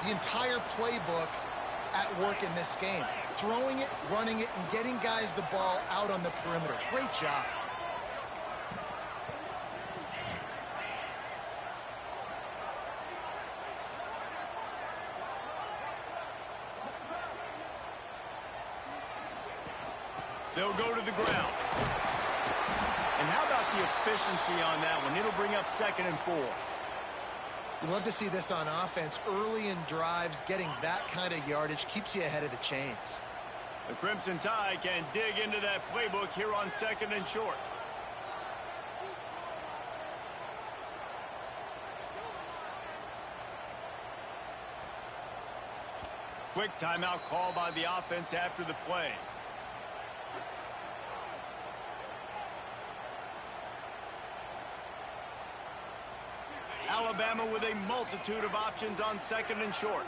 Speaker 4: the entire playbook at work in this game. Throwing it, running it, and getting guys the ball out on the perimeter. Great job.
Speaker 2: They'll go to the ground. And how about the efficiency on that one? It'll bring up 2nd and 4.
Speaker 4: You love to see this on offense. Early in drives, getting that kind of yardage keeps you ahead of the chains.
Speaker 2: The Crimson Tide can dig into that playbook here on 2nd and short. Quick timeout call by the offense after the play. Alabama with a multitude of options on 2nd and short.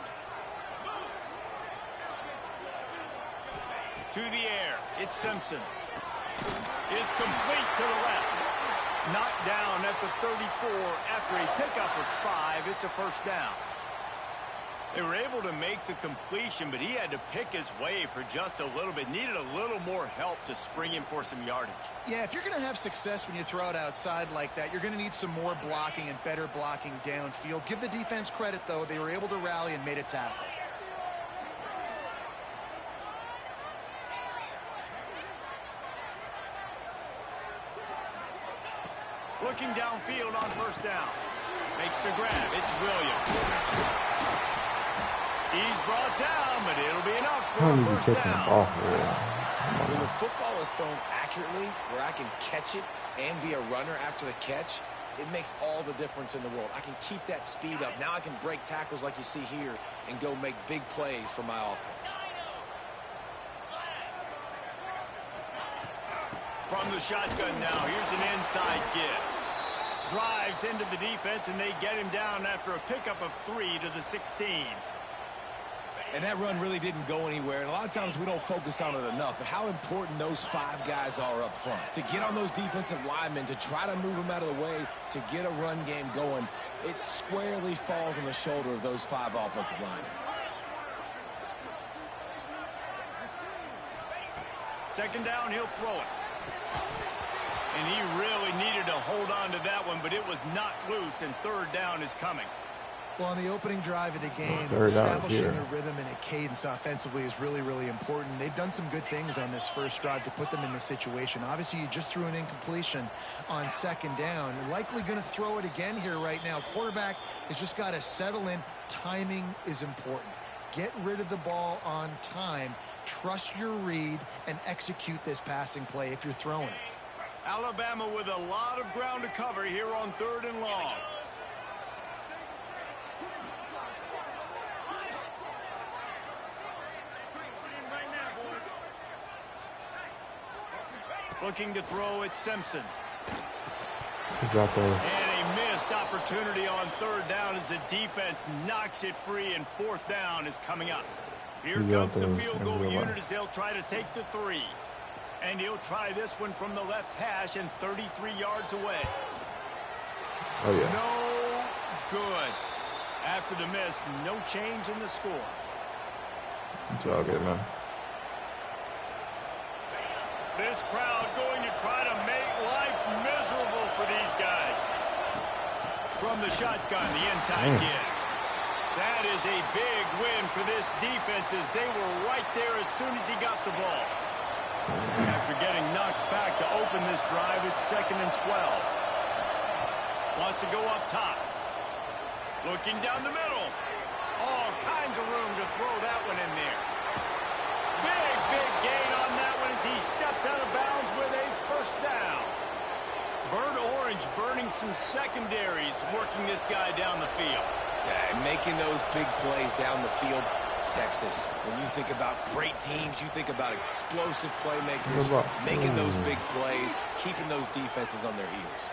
Speaker 2: To the air, it's Simpson. It's complete to the left. Knocked down at the 34 after a pickup of 5. It's a first down. They were able to make the completion, but he had to pick his way for just a little bit. Needed a little more help to spring him for some yardage.
Speaker 4: Yeah, if you're going to have success when you throw it outside like that, you're going to need some more blocking and better blocking downfield. Give the defense credit, though. They were able to rally and made a tackle.
Speaker 2: Looking downfield on first down. Makes the grab. It's Williams. He's brought down, but it'll be enough for a first down.
Speaker 3: When the football is thrown accurately, where I can catch it and be a runner after the catch, it makes all the difference in the world. I can keep that speed up. Now I can break tackles like you see here and go make big plays for my offense.
Speaker 2: From the shotgun now, here's an inside give. Drives into the defense, and they get him down after a pickup of 3 to the 16.
Speaker 3: And that run really didn't go anywhere. And a lot of times we don't focus on it enough. But how important those 5 guys are up front. To get on those defensive linemen, to try to move them out of the way, to get a run game going, it squarely falls on the shoulder of those 5 offensive linemen.
Speaker 2: Second down, he'll throw it. And he really needed to hold on to that one, but it was knocked loose, and third down is coming.
Speaker 4: Well, on the opening drive of the game, establishing a rhythm and a cadence offensively is really, really important. They've done some good things on this first drive to put them in this situation. Obviously, you just threw an incompletion on second down. You're likely going to throw it again here right now. Quarterback has just got to settle in. Timing is important. Get rid of the ball on time. Trust your read and execute this passing play if you're throwing it.
Speaker 2: Alabama with a lot of ground to cover here on 3rd and long. Looking to throw at Simpson.
Speaker 1: He's out there.
Speaker 2: And a missed opportunity on 3rd down as the defense knocks it free, and 4th down is coming up. Here comes the field goal unit as they'll try to take the 3. And he'll try this one from the left hash and 33 yards away.
Speaker 1: Oh, yeah.
Speaker 2: No good. After the miss, no change in the score.
Speaker 1: It's all good, man.
Speaker 2: This crowd going to try to make life miserable for these guys. From the shotgun, the inside give. That is a big win for this defense as they were right there as soon as he got the ball. After getting knocked back to open this drive, it's 2nd and 12. Wants to go up top. Looking down the middle. All kinds of room to throw that one in there. Big gain on that one as he steps out of bounds with a first down. Bird Orange burning some secondaries, working this guy down the field.
Speaker 3: Yeah, and making those big plays down the field. Texas, when you think about great teams, you think about explosive playmakers, making those big plays, keeping those defenses on their heels.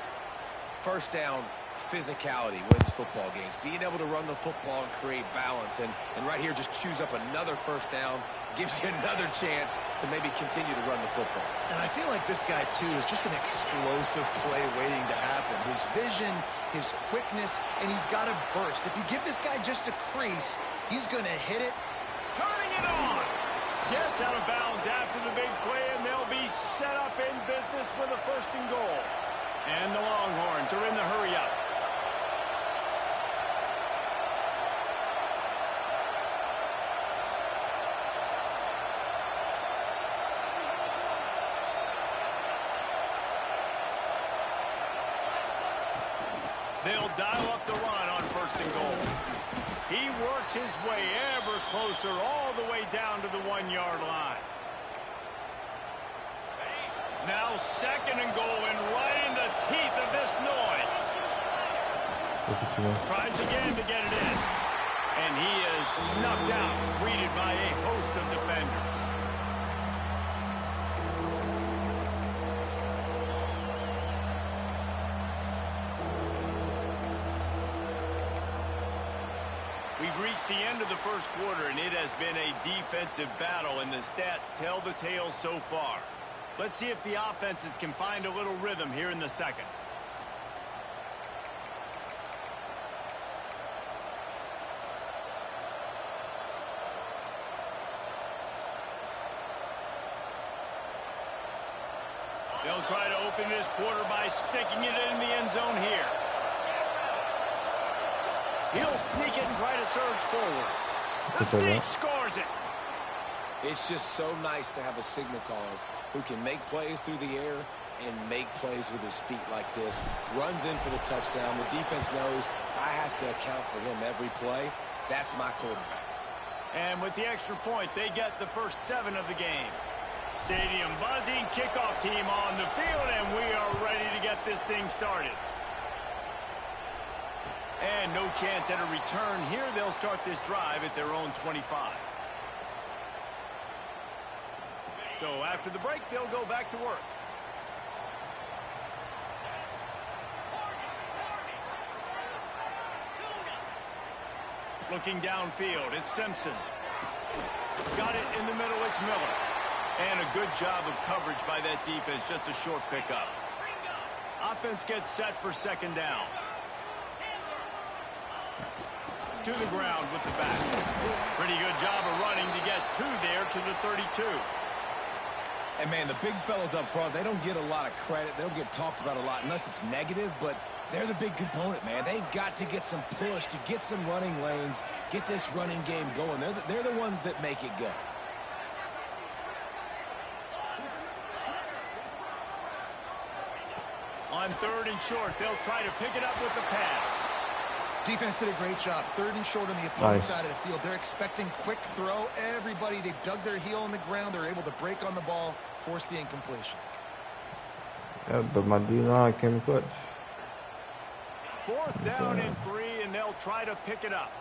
Speaker 3: First down physicality wins football games. Being able to run the football and create balance. And right here, just choose up another first down. Gives you another chance to maybe continue to run the football.
Speaker 4: And I feel like this guy, too, is just an explosive play waiting to happen. His vision, his quickness, and he's got a burst. If you give this guy just a crease, he's going to hit it.
Speaker 2: Turning it on. Gets out of bounds after the big play, and they'll be set up in business with a 1st and goal. And the Longhorns are in the hurry-up. They'll dial up the run on 1st and goal. He works his way ever closer all the way down to the 1-yard line. Now 2nd and goal, and right in the teeth of this noise. Tries again to get it in. And he is snuffed out, greeted by a host of defenders. We've reached the end of the 1st quarter, and it has been a defensive battle, and the stats tell the tale so far. Let's see if the offenses can find a little rhythm here in the 2nd. They'll try to open this quarter by sticking it in the end zone here. He'll sneak it and try to surge forward. The sneak scores it.
Speaker 3: It's just so nice to have a signal caller who can make plays through the air and make plays with his feet like this. Runs in for the touchdown. The defense knows I have to account for him every play. That's my quarterback.
Speaker 2: And with the extra point, they get the first 7 of the game. Stadium buzzing, kickoff team on the field, and we are ready to get this thing started. And no chance at a return here. They'll start this drive at their own 25. So after the break, they'll go back to work. Looking downfield, it's Simpson. Got it in the middle, it's Miller. And a good job of coverage by that defense, just a short pickup. Offense gets set for 2nd down. To the ground with the back. Pretty good job of running to get 2 there to the 32.
Speaker 3: And, man, the big fellas up front, they don't get a lot of credit. They don't get talked about a lot unless it's negative, but they're the big component, man. They've got to get some push, to get some running lanes, get this running game going. They're the ones that make it go.
Speaker 2: On 3rd and short, they'll try to pick it up with the pass.
Speaker 4: Defense did a great job. 3rd and short on the opponent's side of the field. They're expecting quick throw. Everybody, they dug their heel on the ground. They're able to break on the ball, force the incompletion.
Speaker 1: Yeah, but my D-line came clutch.
Speaker 2: 4th down and 3, and they'll try to pick it up.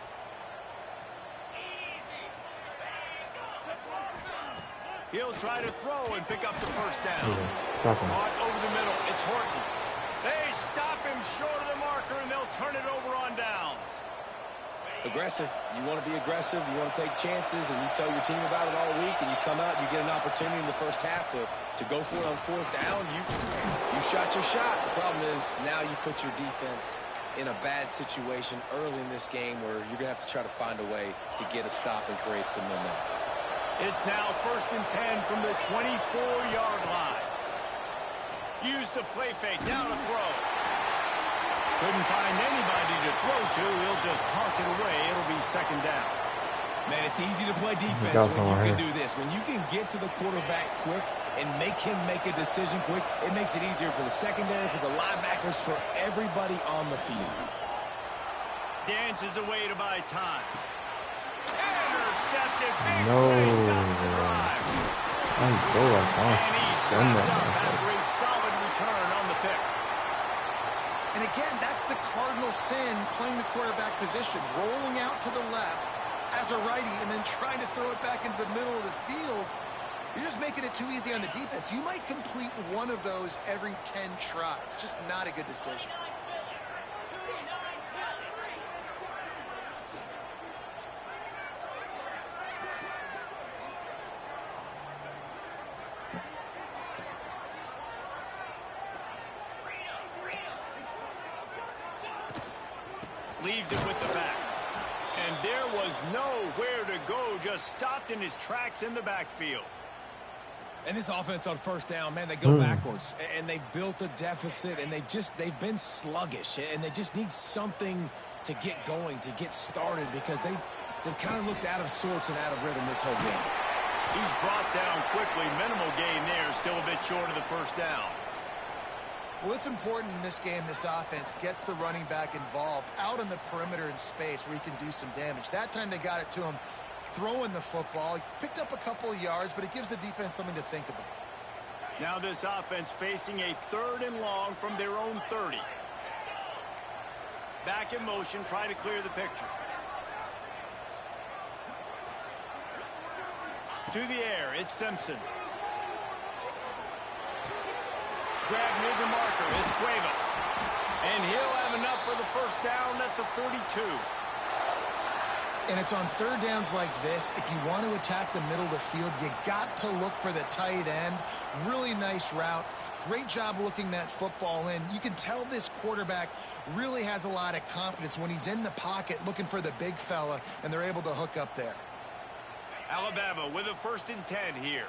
Speaker 2: He'll try to throw and pick up the first down. Caught over the middle. It's Horton. They stop him short of the marker, and they'll turn it over on downs.
Speaker 3: Aggressive. You want to be aggressive. You want to take chances, and you tell your team about it all week, and you come out and you get an opportunity in the first half to go for it on 4th down. You shot your shot. The problem is now you put your defense in a bad situation early in this game where you're going to have to try to find a way to get a stop and create some momentum.
Speaker 2: It's now 1st and 10 from the 24-yard line. Use the play fake, now to throw. Couldn't find anybody to throw to. He'll just toss it away. It'll be 2nd down.
Speaker 3: Man, it's easy to play defense when you can do this. When you can get to the quarterback quick and make him make a decision quick, it makes it easier for the secondary, for the linebackers, for everybody on the field.
Speaker 2: Dances away to buy time. Intercepted. Big
Speaker 1: No.
Speaker 2: play stops the drive. And he's wrapped up after a solid return on the pick.
Speaker 4: And again, that's the cardinal sin, playing the quarterback position, rolling out to the left as a righty and then trying to throw it back into the middle of the field. You're just making it too easy on the defense. You might complete one of those every 10 tries. Just not a good decision.
Speaker 2: Leaves it with the back. And there was nowhere to go, just stopped in his tracks in the backfield.
Speaker 3: And this offense on first down, man, they go backwards. And they've built a deficit, and they've been sluggish. And they just need something to get going, to get started, because they've kind of looked out of sorts and out of rhythm this whole game.
Speaker 2: He's brought down quickly. Minimal gain there, still a bit short of the first down.
Speaker 4: Well, it's important in this game this offense gets the running back involved out on the perimeter in space where he can do some damage. That time they got it to him throwing the football. He picked up a couple of yards, but it gives the defense something to think about.
Speaker 2: Now this offense facing a 3rd and long from their own 30. Back in motion, try to clear the picture. To the air, it's Simpson. Grab near the marker, it's Cuevas. And he'll have enough for the first down at the 42.
Speaker 4: And it's on 3rd downs like this, if you want to attack the middle of the field, you got to look for the tight end. Really nice route. Great job looking that football in. You can tell this quarterback really has a lot of confidence when he's in the pocket looking for the big fella, and they're able to hook up there.
Speaker 2: Alabama with a 1st and 10 here.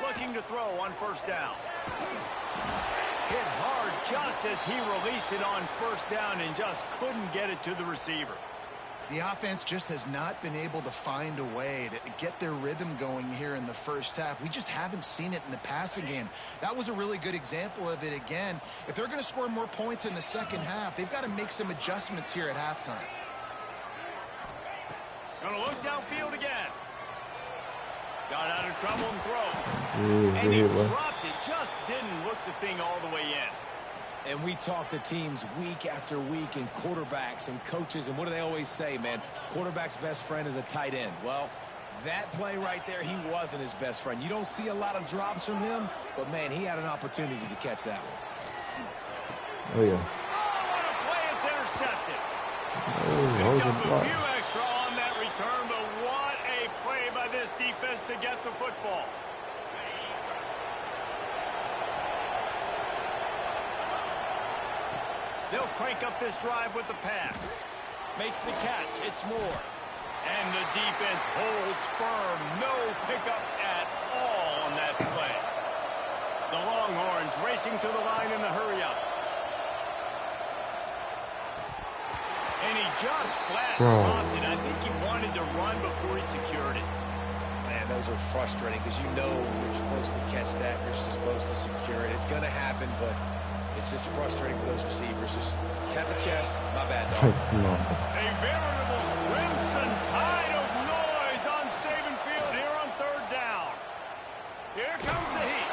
Speaker 2: Looking to throw on first down. Hit hard just as he released it on first down and just couldn't get it to the receiver.
Speaker 4: The offense just has not been able to find a way to get their rhythm going here in the first half. We just haven't seen it in the passing game. That was a really good example of it again. If they're going to score more points in the second half, they've got to make some adjustments here at halftime.
Speaker 2: Going to look downfield again. Got out of trouble and throws. And he dropped it. Just didn't look the thing all the way in.
Speaker 3: And we talk to teams week after week and quarterbacks and coaches, and what do they always say, man? Quarterback's best friend is a tight end. Well, that play right there, he wasn't his best friend. You don't see a lot of drops from him, but, man, he had an opportunity to catch that one.
Speaker 1: Oh, yeah.
Speaker 2: Oh, what a play. It's intercepted.
Speaker 1: Oh,
Speaker 2: Picked up a few extra on that return, but what a play by this defense to get the football. They'll crank up this drive with the pass. Makes the catch. It's Moore. And the defense holds firm. No pickup at all on that play. The Longhorns racing to the line in the hurry-up. And he just flat dropped it. I think he wanted to run before he secured it.
Speaker 3: Man, those are frustrating because you know you're supposed to catch that. You're supposed to secure it. It's going to happen, but it's just frustrating for those receivers. Just tap the chest. My bad, dog.
Speaker 2: A veritable crimson tide of noise on Saban Field here on 3rd down. Here comes the heat.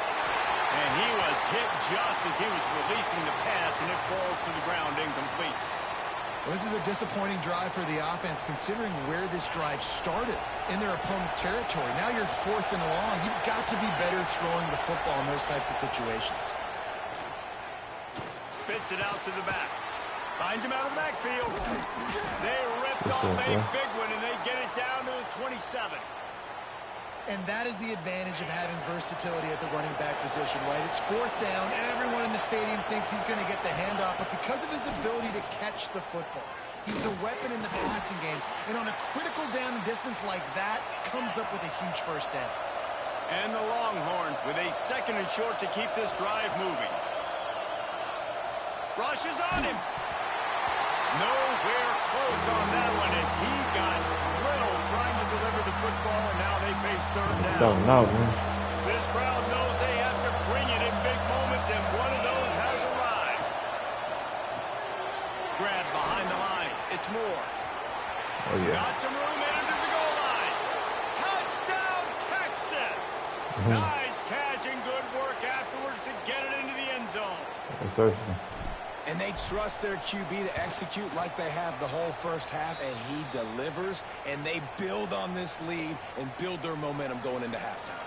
Speaker 2: And he was hit just as he was releasing the pass, and it falls to the ground incomplete.
Speaker 4: Well, this is a disappointing drive for the offense, considering where this drive started in their opponent territory. Now you're 4th and long. You've got to be better throwing the football in those types of situations.
Speaker 2: Spits it out to the back. Finds him out of the backfield. They ripped off a big one, and they get it down to the 27.
Speaker 4: And that is the advantage of having versatility at the running back position, right? It's 4th down. Everyone in the stadium thinks he's going to get the handoff, but because of his ability to catch the football, he's a weapon in the passing game. And on a critical down and distance like that, comes up with a huge first down.
Speaker 2: And the Longhorns with a 2nd and short to keep this drive moving. Rushes on him. Nowhere close on that one as he got drilled trying to deliver the football, and now they face 3rd down.
Speaker 1: Don't know, man.
Speaker 2: This crowd knows they have to bring it in big moments, and one of those has arrived. Grab behind the line. It's Moore.
Speaker 1: Oh, yeah.
Speaker 2: Got some room into the goal line. Touchdown, Texas. Nice catch and good work afterwards to get it into the end zone.
Speaker 1: Assertion.
Speaker 3: And they trust their QB to execute like they have the whole first half, and he delivers, and they build on this lead and build their momentum going into halftime.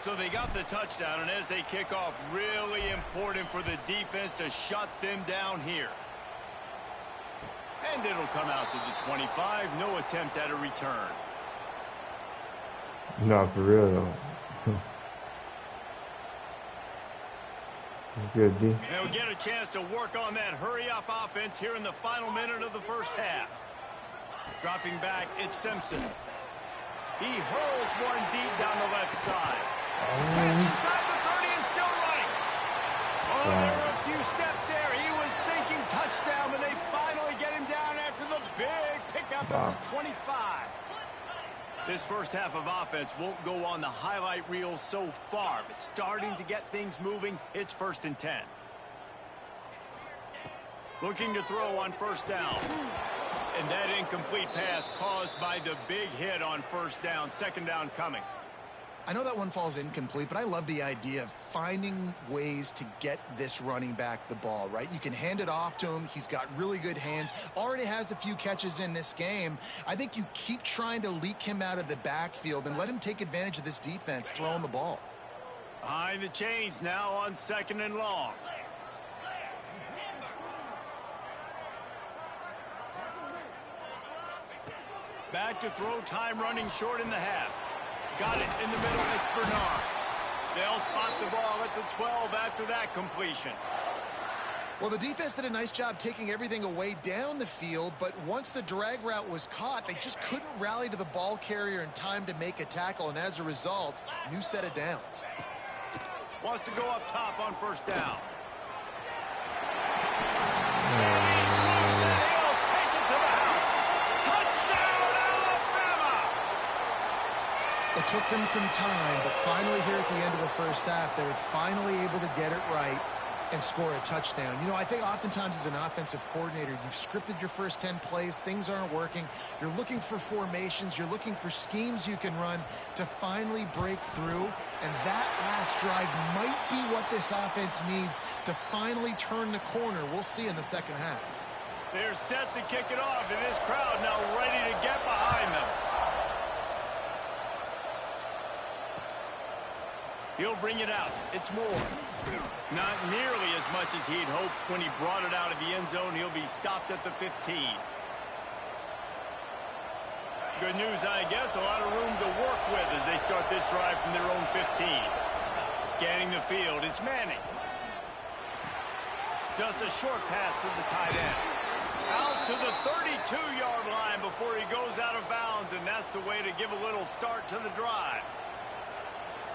Speaker 2: So they got the touchdown, and as they kick off, really important for the defense to shut them down here. And it'll come out to the 25. No attempt at a return.
Speaker 1: No, for real though. It's good, D.
Speaker 2: They'll get a chance to work on that hurry-up offense here in the final minute of the first half. Dropping back, it's Simpson. He hurls one deep down the left side. Catch inside the 30 and still running. Oh, there were a few steps there. He was thinking touchdown, but they finally get him down after the big pickup at the 25. This first half of offense won't go on the highlight reel so far, but starting to get things moving. It's 1st and 10. Looking to throw on first down. And that incomplete pass caused by the big hit on first down. 2nd down coming.
Speaker 4: I know that one falls incomplete, but I love the idea of finding ways to get this running back the ball, right? You can hand it off to him. He's got really good hands. Already has a few catches in this game. I think you keep trying to leak him out of the backfield and let him take advantage of this defense throwing the ball.
Speaker 2: Behind the chains now on 2nd and long. Back to throw, time running short in the half. Got it in the middle, it's Bernard. They'll spot the ball at the 12 after that completion.
Speaker 4: Well, the defense did a nice job taking everything away down the field, but once the drag route was caught, they just couldn't rally to the ball carrier in time to make a tackle, and as a result, new set of downs.
Speaker 2: Wants to go up top on first down.
Speaker 4: It took them some time, but finally here at the end of the first half, they were finally able to get it right and score a touchdown. You know, I think oftentimes as an offensive coordinator, you've scripted your first 10 plays, things aren't working. You're looking for formations, you're looking for schemes you can run to finally break through, and that last drive might be what this offense needs to finally turn the corner. We'll see in the second half.
Speaker 2: They're set to kick it off, and this crowd now ready to get behind them. He'll bring it out. It's Moore. Not nearly as much as he'd hoped when he brought it out of the end zone. He'll be stopped at the 15. Good news, I guess. A lot of room to work with as they start this drive from their own 15. Scanning the field, it's Manning. Just a short pass to the tight end. Out to the 32-yard line before he goes out of bounds, and that's the way to give a little start to the drive.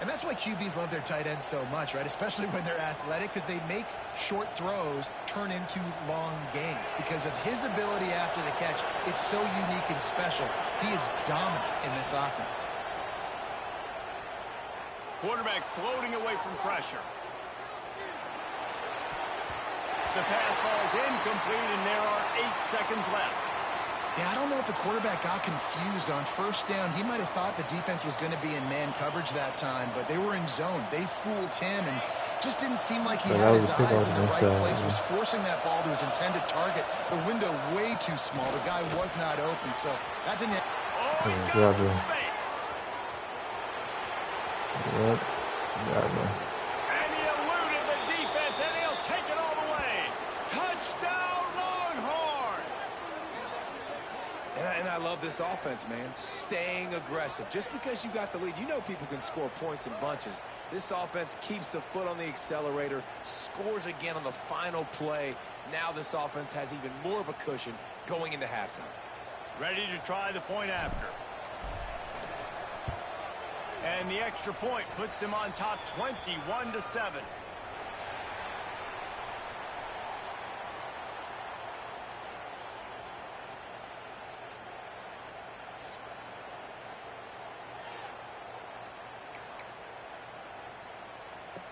Speaker 4: And that's why QBs love their tight ends so much, right? Especially when they're athletic, because they make short throws turn into long gains. Because of his ability after the catch, it's so unique and special. He is dominant in this offense.
Speaker 2: Quarterback floating away from pressure. The pass falls incomplete, and there are 8 seconds left.
Speaker 4: Yeah, I don't know if the quarterback got confused on first down. He might have thought the defense was going to be in man coverage that time, but they were in zone. They fooled him, and just didn't seem like he had his eyes in the right place. Was forcing that ball to his intended target. The window way too small. The guy was not open, so that didn't.
Speaker 2: Oh, he's got some space.
Speaker 1: Yep.
Speaker 2: And he eluded the defense, and he'll take it all the way. Touchdown, Longhorns!
Speaker 3: And I love this offense, man. Staying aggressive. Just because you got the lead, you know people can score points in bunches. This offense keeps the foot on the accelerator, scores again on the final play. Now this offense has even more of a cushion going into halftime.
Speaker 2: Ready to try the point after. And the extra point puts them on top 21-7.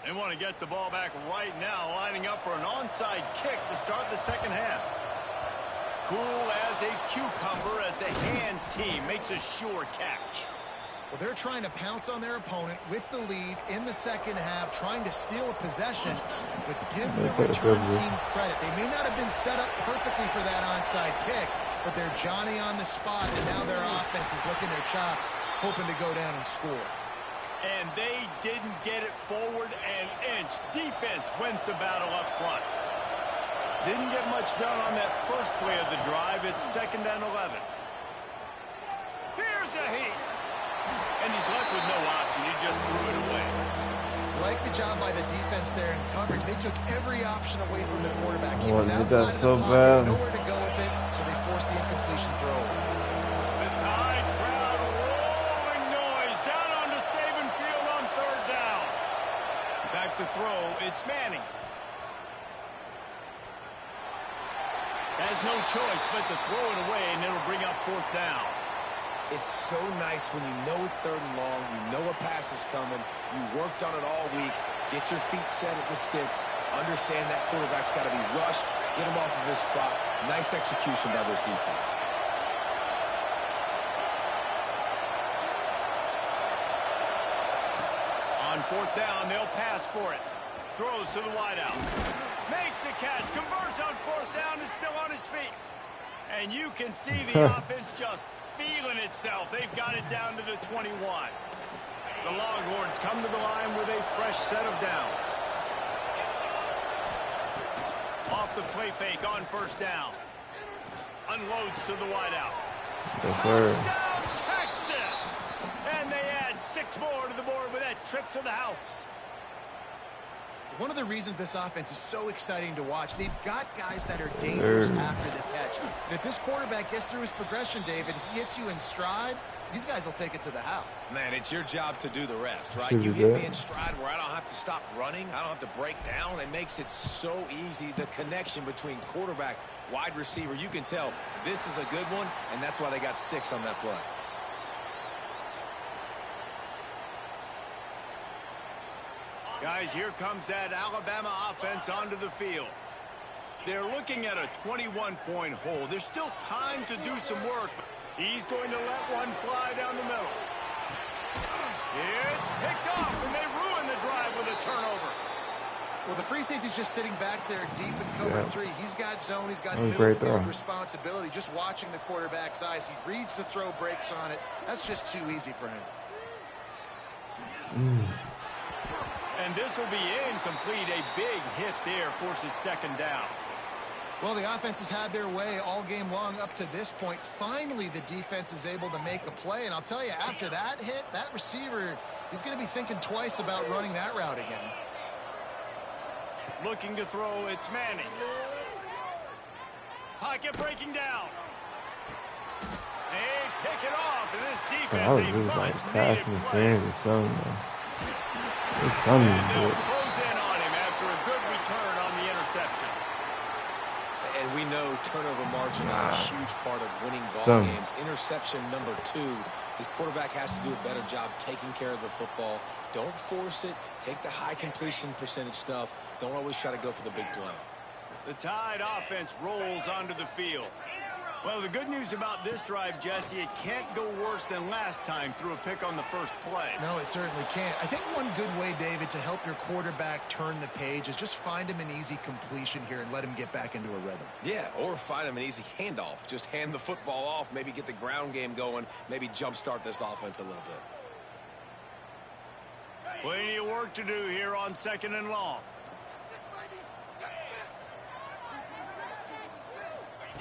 Speaker 2: They want to get the ball back right now, lining up for an onside kick to start the second half. Cool as a cucumber as the hands team makes a sure catch.
Speaker 4: Well, they're trying to pounce on their opponent with the lead in the second half, trying to steal a possession, but give the return team credit. They may not have been set up perfectly for that onside kick, but they're Johnny on the spot, and now their offense is licking their chops, hoping to go down and score.
Speaker 2: And they didn't get it forward an inch. Defense wins the battle up front. Didn't get much done on that first play of the drive. It's 2nd and 11. Here's a heat. And he's left with no option. He just threw it away.
Speaker 4: Like the job by the defense there in coverage. They took every option away from the quarterback. He
Speaker 1: Oh,
Speaker 4: was
Speaker 1: did
Speaker 4: outside
Speaker 1: that
Speaker 4: of
Speaker 1: so
Speaker 4: the pocket,
Speaker 1: bad.
Speaker 4: nowhere to go with it, so they forced the incompletion throw.
Speaker 2: The Tide crowd rolling noise down onto Saban Field on third down. Back to throw, it's Manning. Has no choice but to throw it away, and it'll bring up fourth down.
Speaker 3: It's so nice when you know it's third and long, you know a pass is coming, you worked on it all week, get your feet set at the sticks, understand that quarterback's got to be rushed, get him off of his spot. Nice execution by this defense.
Speaker 2: On fourth down, they'll pass for it. Throws to the wideout. Makes the catch, converts on fourth down, is still on his feet. And you can see the offense just feeling itself. They've got it down to the 21. The Longhorns come to the line with a fresh set of downs. Off the play fake on first down. Unloads to the wideout.
Speaker 1: Yes, sir.
Speaker 2: Touchdown, Texas! And they add 6 more to the board with that trip to the house.
Speaker 4: One of the reasons this offense is so exciting to watch, they've got guys that are dangerous after the catch. And if this quarterback gets through his progression, David, he hits you in stride, these guys will take it to the house.
Speaker 3: Man, it's your job to do the rest, right?
Speaker 1: Should
Speaker 3: You
Speaker 1: be
Speaker 3: hit
Speaker 1: good.
Speaker 3: me in stride where I don't have to stop running. I don't have to break down. It makes it so easy. The connection between quarterback, wide receiver, you can tell this is a good one, and that's why they got 6 on that play.
Speaker 2: Guys, here comes that Alabama offense onto the field. They're looking at a 21-point hole. There's still time to do some work. He's going to let one fly down the middle. It's picked off, and they ruin the drive with a turnover.
Speaker 4: Well, the free safety's just sitting back there deep in cover 3. He's got zone. He's got middle
Speaker 1: great
Speaker 4: field
Speaker 1: throw.
Speaker 4: responsibility. Just watching the quarterback's eyes. He reads the throw, breaks on it. That's just too easy for him.
Speaker 2: And this will be incomplete. A big hit there forces second down.
Speaker 4: Well, the offense has had their way all game long up to this point. Finally, the defense is able to make a play. And I'll tell you, after that hit, that receiver, he's going to be thinking twice about running that route again.
Speaker 2: Looking to throw, it's Manning. Pocket breaking down. They pick it off, and this
Speaker 1: I
Speaker 2: defense
Speaker 1: was
Speaker 2: a
Speaker 1: really like
Speaker 2: much-needed
Speaker 1: passing
Speaker 2: play.
Speaker 1: things or something. It's something
Speaker 2: And they'll
Speaker 1: good.
Speaker 2: close in on him after a good return on the interception.
Speaker 3: And we know turnover margin is a huge part of winning ball
Speaker 1: Some.
Speaker 3: games. Interception number 2. His quarterback has to do a better job taking care of the football. Don't force it. Take the high completion percentage stuff. Don't always try to go for the big play.
Speaker 2: The Tide offense rolls onto the field. Well, the good news about this drive, Jesse, it can't go worse than last time through a pick on the first play.
Speaker 4: No, it certainly can't. I think one good way, David, to help your quarterback turn the page is just find him an easy completion here and let him get back into a rhythm.
Speaker 3: Yeah, or find him an easy handoff. Just hand the football off, maybe get the ground game going, maybe jumpstart this offense a little bit.
Speaker 2: Plenty of work to do here on second and long.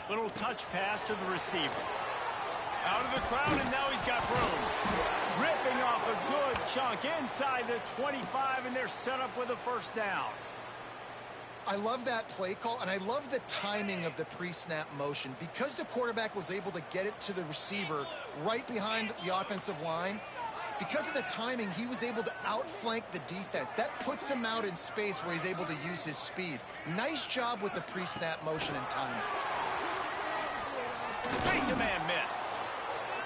Speaker 2: Little touch pass to the receiver. Out of the crowd, and now he's got room. Ripping off a good chunk inside the 25, and they're set up with a first down.
Speaker 4: I love that play call, and I love the timing of the pre-snap motion. Because the quarterback was able to get it to the receiver right behind the offensive line, because of the timing, he was able to outflank the defense. That puts him out in space where he's able to use his speed. Nice job with the pre-snap motion and timing.
Speaker 2: Makes a man miss.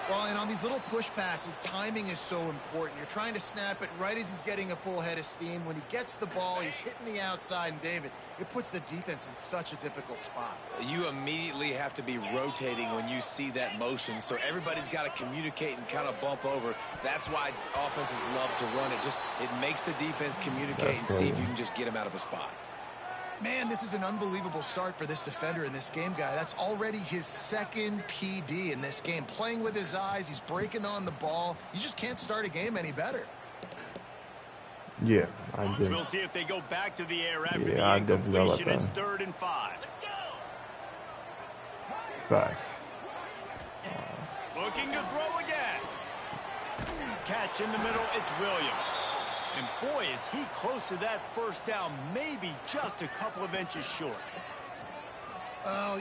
Speaker 4: Well, and on these little push passes, timing is so important. You're trying to snap it right as he's getting a full head of steam. When he gets the ball, he's hitting the outside, and David, it puts the defense in such a difficult spot.
Speaker 3: You immediately have to be rotating when you see that motion, so everybody's got to communicate and kind of bump over. That's why offenses love to run it. It makes the defense communicate and see if you can just get him out of a spot.
Speaker 4: Man, this is an unbelievable start for this defender in this game, guy. That's already his second PD in this game. Playing with his eyes, he's breaking on the ball. You just can't start a game any better.
Speaker 1: Yeah, I did.
Speaker 2: We'll see if they go back to the air after
Speaker 1: Yeah, I
Speaker 2: the
Speaker 1: definitely like
Speaker 2: incompletion. It's
Speaker 1: that.
Speaker 2: 3rd and 5.
Speaker 1: Facts.
Speaker 2: Looking to throw again. catch in the middle. It's Williams. And boy, is he close to that first down, maybe just a couple of inches short.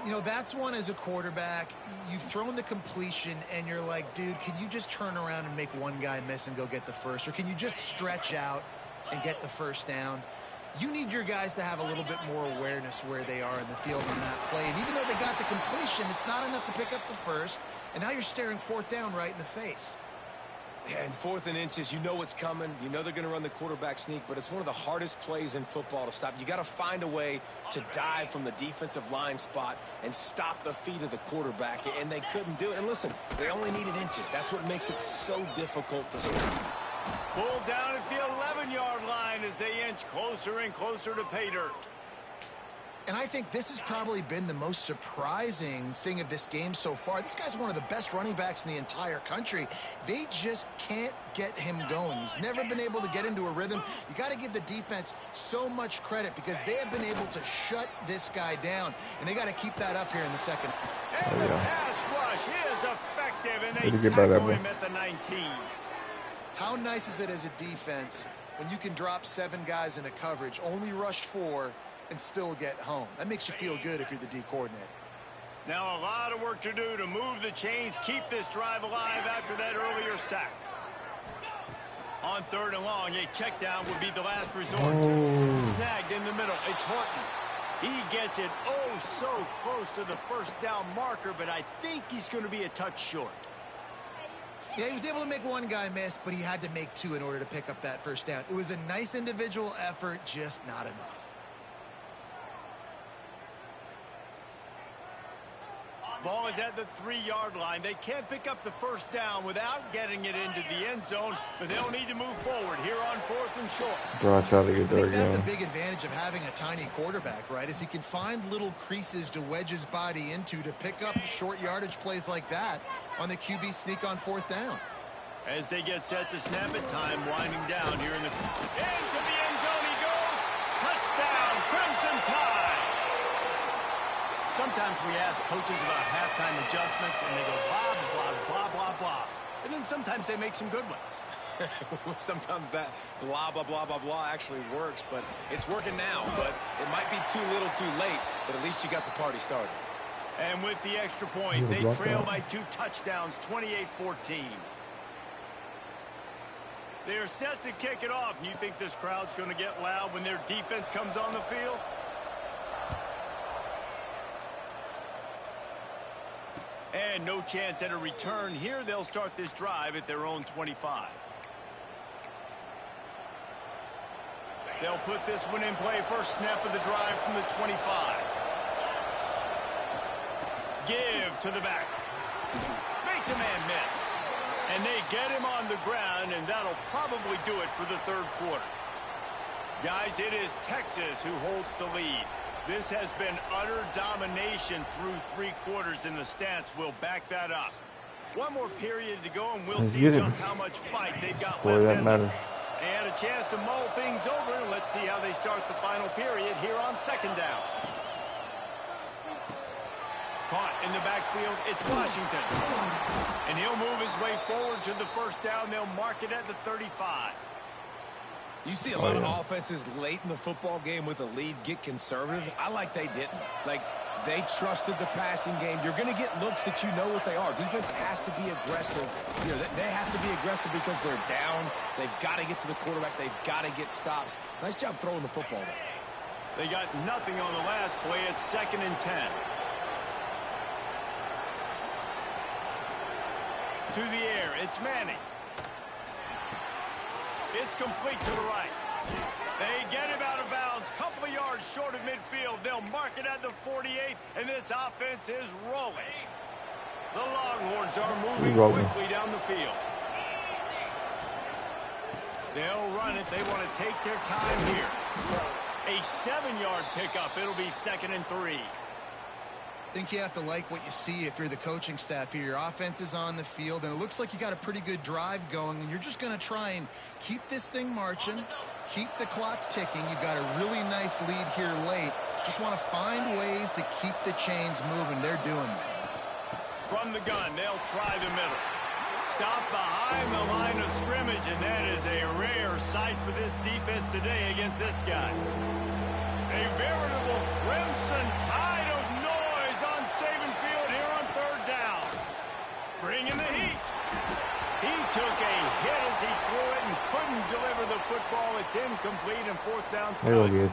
Speaker 4: You know, that's one as a quarterback. You've thrown the completion, and you're like, dude, can you just turn around and make one guy miss and go get the first? Or can you just stretch out and get the first down? You need your guys to have a little bit more awareness where they are in the field on that play. And even though they got the completion, it's not enough to pick up the first. And now you're staring fourth down right in the face.
Speaker 3: Yeah, and 4th and inches, you know what's coming. You know they're going to run the quarterback sneak, but it's one of the hardest plays in football to stop. You got to find a way to dive from the defensive line spot and stop the feet of the quarterback, and they couldn't do it. And listen, they only needed inches. That's what makes it so difficult to stop.
Speaker 2: Pulled down at the 11-yard line as they inch closer and closer to pay dirt.
Speaker 4: And I think this has probably been the most surprising thing of this game so far. This guy's one of the best running backs in the entire country. They just can't get him going. He's never been able to get into a rhythm. You got to give the defense so much credit because they have been able to shut this guy down. And they got to keep that up here in the second.
Speaker 2: And the pass rush is effective, and they tackle him at the 19.
Speaker 4: How nice is it as a defense when you can drop 7 guys in a coverage, only rush 4, and still get home? That makes you feel good if you're the D coordinator.
Speaker 2: Now a lot of work to do to move the chains, keep this drive alive after that earlier sack. On 3rd and long, a check down would be the last resort. Snagged in the middle. It's Horton. He gets it so close to the first down marker, but I think he's going to be a touch short.
Speaker 4: Yeah, he was able to make one guy miss, but he had to make 2 in order to pick up that first down. It was a nice individual effort, just not enough.
Speaker 2: Ball is at the 3-yard line. They can't pick up the first down without getting it into the end zone, but they'll need to move forward here on 4th and short.
Speaker 1: Bro, I try to get there again.
Speaker 4: That's a big advantage of having a tiny quarterback, right? Is he can find little creases to wedge his body into to pick up short yardage plays like that on the QB sneak on 4th down.
Speaker 2: As they get set to snap it, time winding down here in the... Into the end zone he goes. Touchdown, Crimson Tide. Sometimes we ask coaches about halftime adjustments, and they go blah, blah, blah, blah, blah. And then sometimes they make some good ones.
Speaker 3: Sometimes that blah, blah, blah, blah, blah actually works, but it's working now. But it might be too little too late, but at least you got the party started.
Speaker 2: And with the extra point, they trail by 2 touchdowns, 28-14. They're set to kick it off, and you think this crowd's going to get loud when their defense comes on the field? And no chance at a return here. They'll start this drive at their own 25. They'll put this one in play. First snap of the drive from the 25. Give to the back. Makes a man miss. And they get him on the ground, and that'll probably do it for the 3rd quarter. Guys, it is Texas who holds the lead. This has been utter domination through 3 quarters, and the stats will back that up. One more period to go, and we'll see just how much fight they've got left in them. They had a chance to mull things over. Let's see how they start the final period here on 2nd down. Caught in the backfield, it's Washington. And he'll move his way forward to the first down. They'll mark it at the 35.
Speaker 3: You see a lot of offenses late in the football game with a lead get conservative. I like they didn't. Like, they trusted the passing game. You're going to get looks that you know what they are. Defense has to be aggressive. You know, they have to be aggressive because they're down. They've got to get to the quarterback. They've got to get stops. Nice job throwing the football there.
Speaker 2: They got nothing on the last play. It's 2nd and 10. To the air, it's Manning. It's complete to the right. They get him out of bounds. Couple of yards short of midfield. They'll mark it at the 48, and this offense is rolling. The Longhorns are moving quickly down the field. They'll run it. They want to take their time here. A 7-yard pickup. It'll be 2nd and 3.
Speaker 4: I think you have to like what you see if you're the coaching staff here. Your offense is on the field, and it looks like you got a pretty good drive going, and you're just going to try and keep this thing marching, keep the clock ticking. You've got a really nice lead here late. Just want to find ways to keep the chains moving. They're doing that.
Speaker 2: From the gun, they'll try the middle. Stop behind the line of scrimmage, and that is a rare sight for this defense today against this guy. A veritable crimson tide of noise on Saban Field here on third down. Bringing the heat. He took a hit as he threw it and couldn't deliver the football. It's incomplete, and fourth down's coming.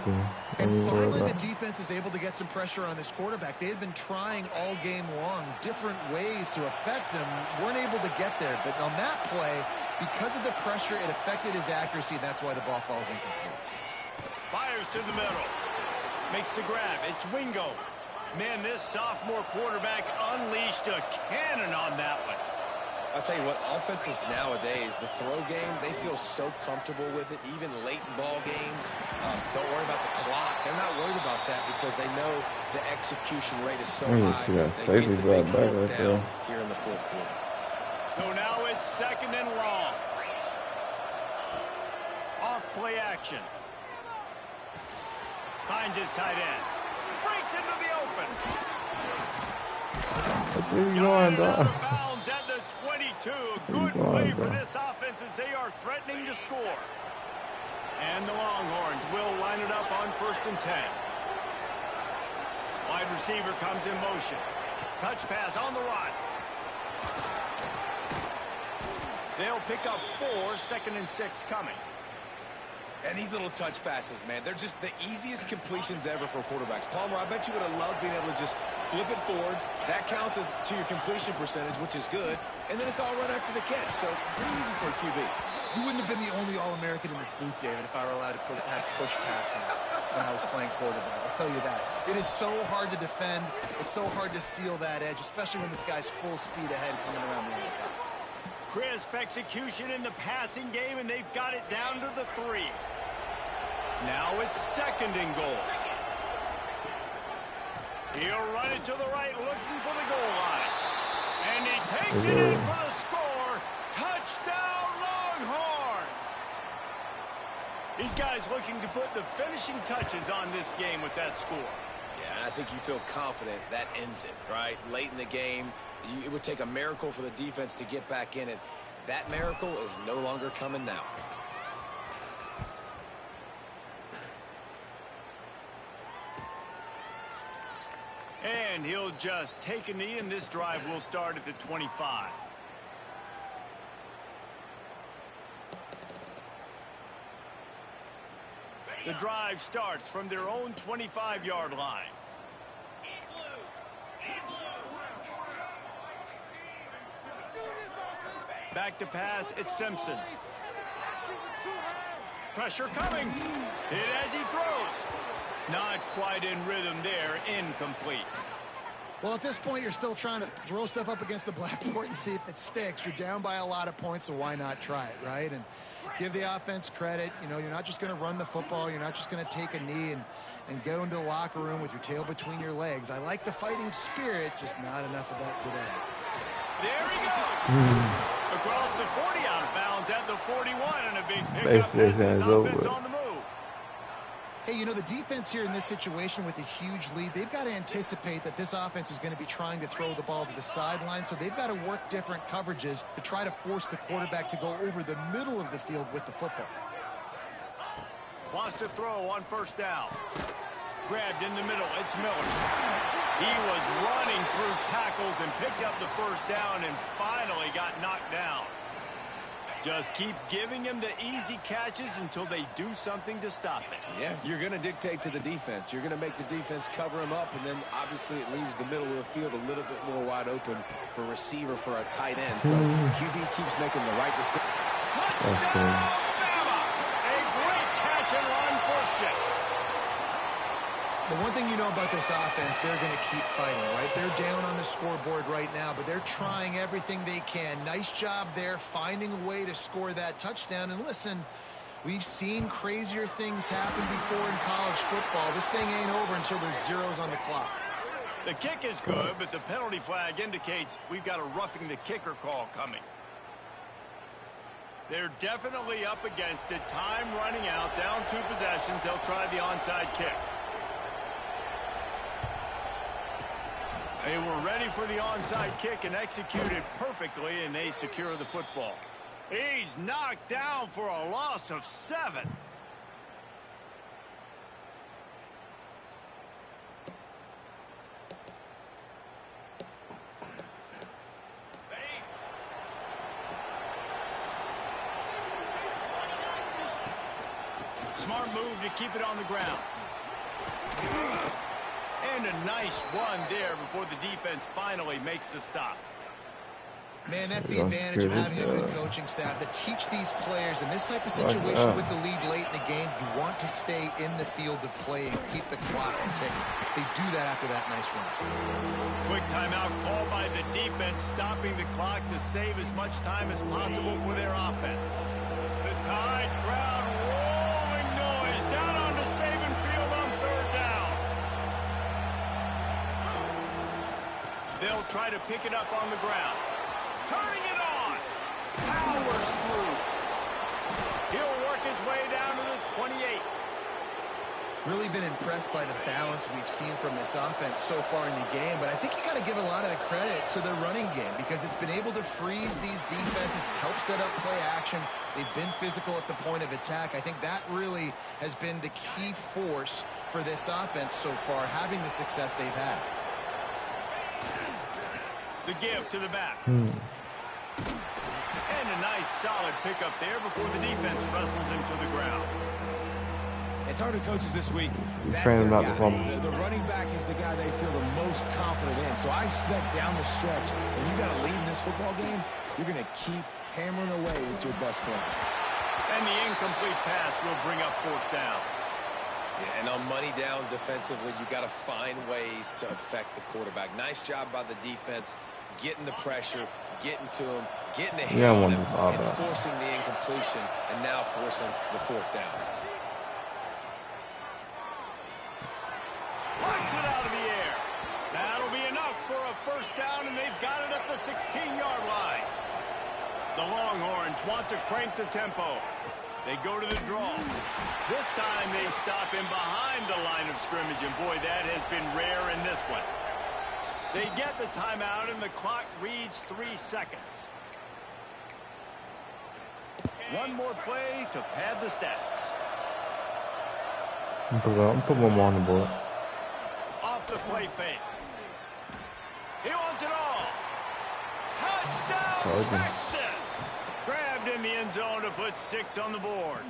Speaker 4: And finally, the defense is able to get some pressure on this quarterback. They had been trying all game long different ways to affect him. Weren't able to get there. But on that play, because of the pressure, it affected his accuracy, and that's why the ball falls incomplete.
Speaker 2: Fires to the middle. Makes the grab. It's Wingo. Man, this sophomore quarterback unleashed a cannon on that one.
Speaker 3: I'll tell you what, offenses nowadays, the throw game, they feel so comfortable with it, even late in ball games. Don't worry about the clock. They're not worried about that because they know the execution rate is so high. They get the big fourth down here in the fourth quarter.
Speaker 2: So now it's second and long. Off play action. Finds his tight end. Breaks into the open. Got out of bounds at the 22. Good play for this offense as they are threatening to score. And the Longhorns will line it up on 1st and 10. Wide receiver comes in motion. Touch pass on the run. They'll pick up 4, 2nd and 6 coming.
Speaker 3: And these little touch passes, man, they're just the easiest completions ever for quarterbacks. Palmer, I bet you would have loved being able to just flip it forward. That counts as to your completion percentage, which is good. And then it's all right after the catch. So pretty easy for a QB.
Speaker 4: You wouldn't have been the only All-American in this booth, David, if I were allowed to have push passes when I was playing quarterback. I'll tell you that. It is so hard to defend. It's so hard to seal that edge, especially when this guy's full speed ahead coming around the inside.
Speaker 2: Crisp execution in the passing game, and they've got it down to the 3. Now it's 2nd and goal. He'll run it to the right, looking for the goal line. And he takes it in for the score. Touchdown, Longhorns! These guys looking to put the finishing touches on this game with that score.
Speaker 3: Yeah, I think you feel confident that ends it, right? Late in the game, it would take a miracle for the defense to get back in it. That miracle is no longer coming now.
Speaker 2: And he'll just take a knee, and this drive will start at the 25. The drive starts from their own 25-yard line. Back to pass, it's Simpson. Pressure coming. Hit as he throws. Not quite in rhythm there, incomplete.
Speaker 4: Well, at this point, you're still trying to throw stuff up against the blackboard and see if it sticks. You're down by a lot of points, so why not try it, right? And give the offense credit. You know, you're not just going to run the football. You're not just going to take a knee and go into the locker room with your tail between your legs. I like the fighting spirit, just not enough of that today.
Speaker 2: There he goes. Across the 40, out of bounds at the 41, and a big pickup as this offense on the move.
Speaker 4: Hey, you know, the defense here in this situation with a huge lead, they've got to anticipate that this offense is going to be trying to throw the ball to the sideline, so they've got to work different coverages to try to force the quarterback to go over the middle of the field with the football.
Speaker 2: Wants to throw on 1st down. Grabbed in the middle, it's Miller. He was running through tackles and picked up the 1st down and finally got knocked down. Just keep giving him the easy catches until they do something to stop it.
Speaker 3: Yeah, you're going to dictate to the defense. You're going to make the defense cover him up, and then obviously it leaves the middle of the field a little bit more wide open for receiver for a tight end. So QB keeps making the right decision.
Speaker 2: Touchdown, Bama! A great catch and run for 6.
Speaker 4: The one thing you know about this offense, they're going to keep fighting, right? They're down on the scoreboard right now, but they're trying everything they can. Nice job there, finding a way to score that touchdown. And listen, we've seen crazier things happen before in college football. This thing ain't over until there's zeros on the clock.
Speaker 2: The kick is good, but the penalty flag indicates we've got a roughing the kicker call coming. They're definitely up against it. Time running out, down 2 possessions. They'll try the onside kick. They were ready for the onside kick and executed perfectly, and they secure the football. He's knocked down for a loss of 7. Smart move to keep it on the ground. And a nice run there before the defense finally makes the stop.
Speaker 4: Man, that's the advantage of having a good coaching staff that teach these players in this type of situation with the lead late in the game. You want to stay in the field of play and keep the clock ticking. They do that after that nice run.
Speaker 2: Quick timeout called by the defense, stopping the clock to save as much time as possible for their offense. The Tide crowd rolling noise down onto Saban Field on 3rd down. They'll try to pick it up on the ground. Turning it on. Powers through. He'll work his way down to the 28.
Speaker 4: Really been impressed by the balance we've seen from this offense so far in the game, but I think you got to give a lot of the credit to the running game because it's been able to freeze these defenses, help set up play action. They've been physical at the point of attack. I think that really has been the key force for this offense so far, having the success they've had.
Speaker 2: The give to the back. And a nice solid pickup there before the defense wrestles him to the ground.
Speaker 3: And target coaches this week, that's
Speaker 1: Training
Speaker 3: their
Speaker 1: about
Speaker 3: guy. The running back is the guy they feel the most confident in. So I expect down the stretch, when you got to lead in this football game, you're going to keep hammering away with your best player.
Speaker 2: And the incomplete pass will bring up 4th down.
Speaker 3: Yeah, and on money down defensively, you got to find ways to affect the quarterback. Nice job by the defense, getting the pressure, getting to him, getting a hit on him, and forcing the incompletion, and now forcing the 4th down.
Speaker 2: Punts it out of the air. That'll be enough for a 1st down, and they've got it at the 16-yard line. The Longhorns want to crank the tempo. They go to the draw. This time they stop him behind the line of scrimmage, and boy, that has been rare in this one. They get the timeout, and the clock reads 3 seconds. One more play to pad the stats.
Speaker 1: Put one on the board.
Speaker 2: Off the play fake. He wants it all. Touchdown, Texas! Grabbed in the end zone to put 6 on the board.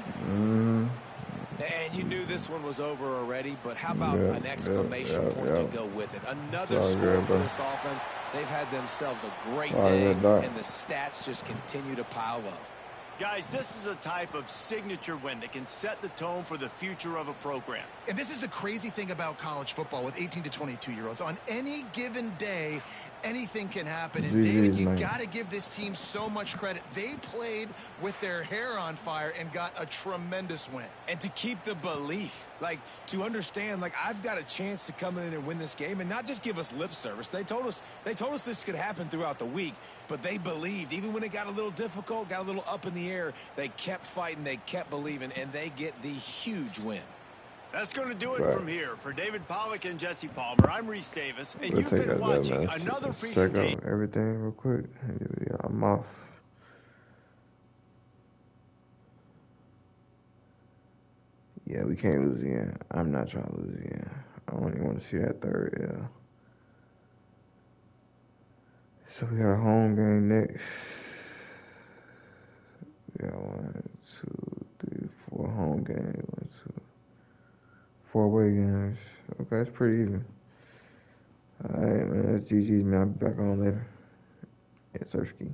Speaker 3: And you knew this one was over already, but how about an exclamation point to go with it? Another score for this offense. They've had themselves a great day, and the stats just continue to pile up.
Speaker 2: Guys, this is a type of signature win that can set the tone for the future of a program.
Speaker 4: And this is the crazy thing about college football with 18 to 22-year-olds. On any given day, anything can happen. And David, you got to give this team so much credit. They played with their hair on fire and got a tremendous win.
Speaker 3: And to keep the belief, like to understand, like I've got a chance to come in and win this game and not just give us lip service. They told us this could happen throughout the week, but they believed. Even when it got a little difficult, got a little up in the air, they kept fighting, they kept believing, and they get the huge win.
Speaker 2: That's going to do it from here. For David Pollack and Jesse Palmer, I'm Reese Davis, and you've been watching another presentation.
Speaker 1: Check out everything real quick. Yeah, I'm off. Yeah, we can't lose again. I'm not trying to lose again. I don't even want to see that 3rd L. So we got a home game next. We got 1, 2, 3, 4 home games. 1, 2, 4 away games. Okay, that's pretty even. Alright, man. That's GG's, man. I'll be back on later. Yeah, Surfski.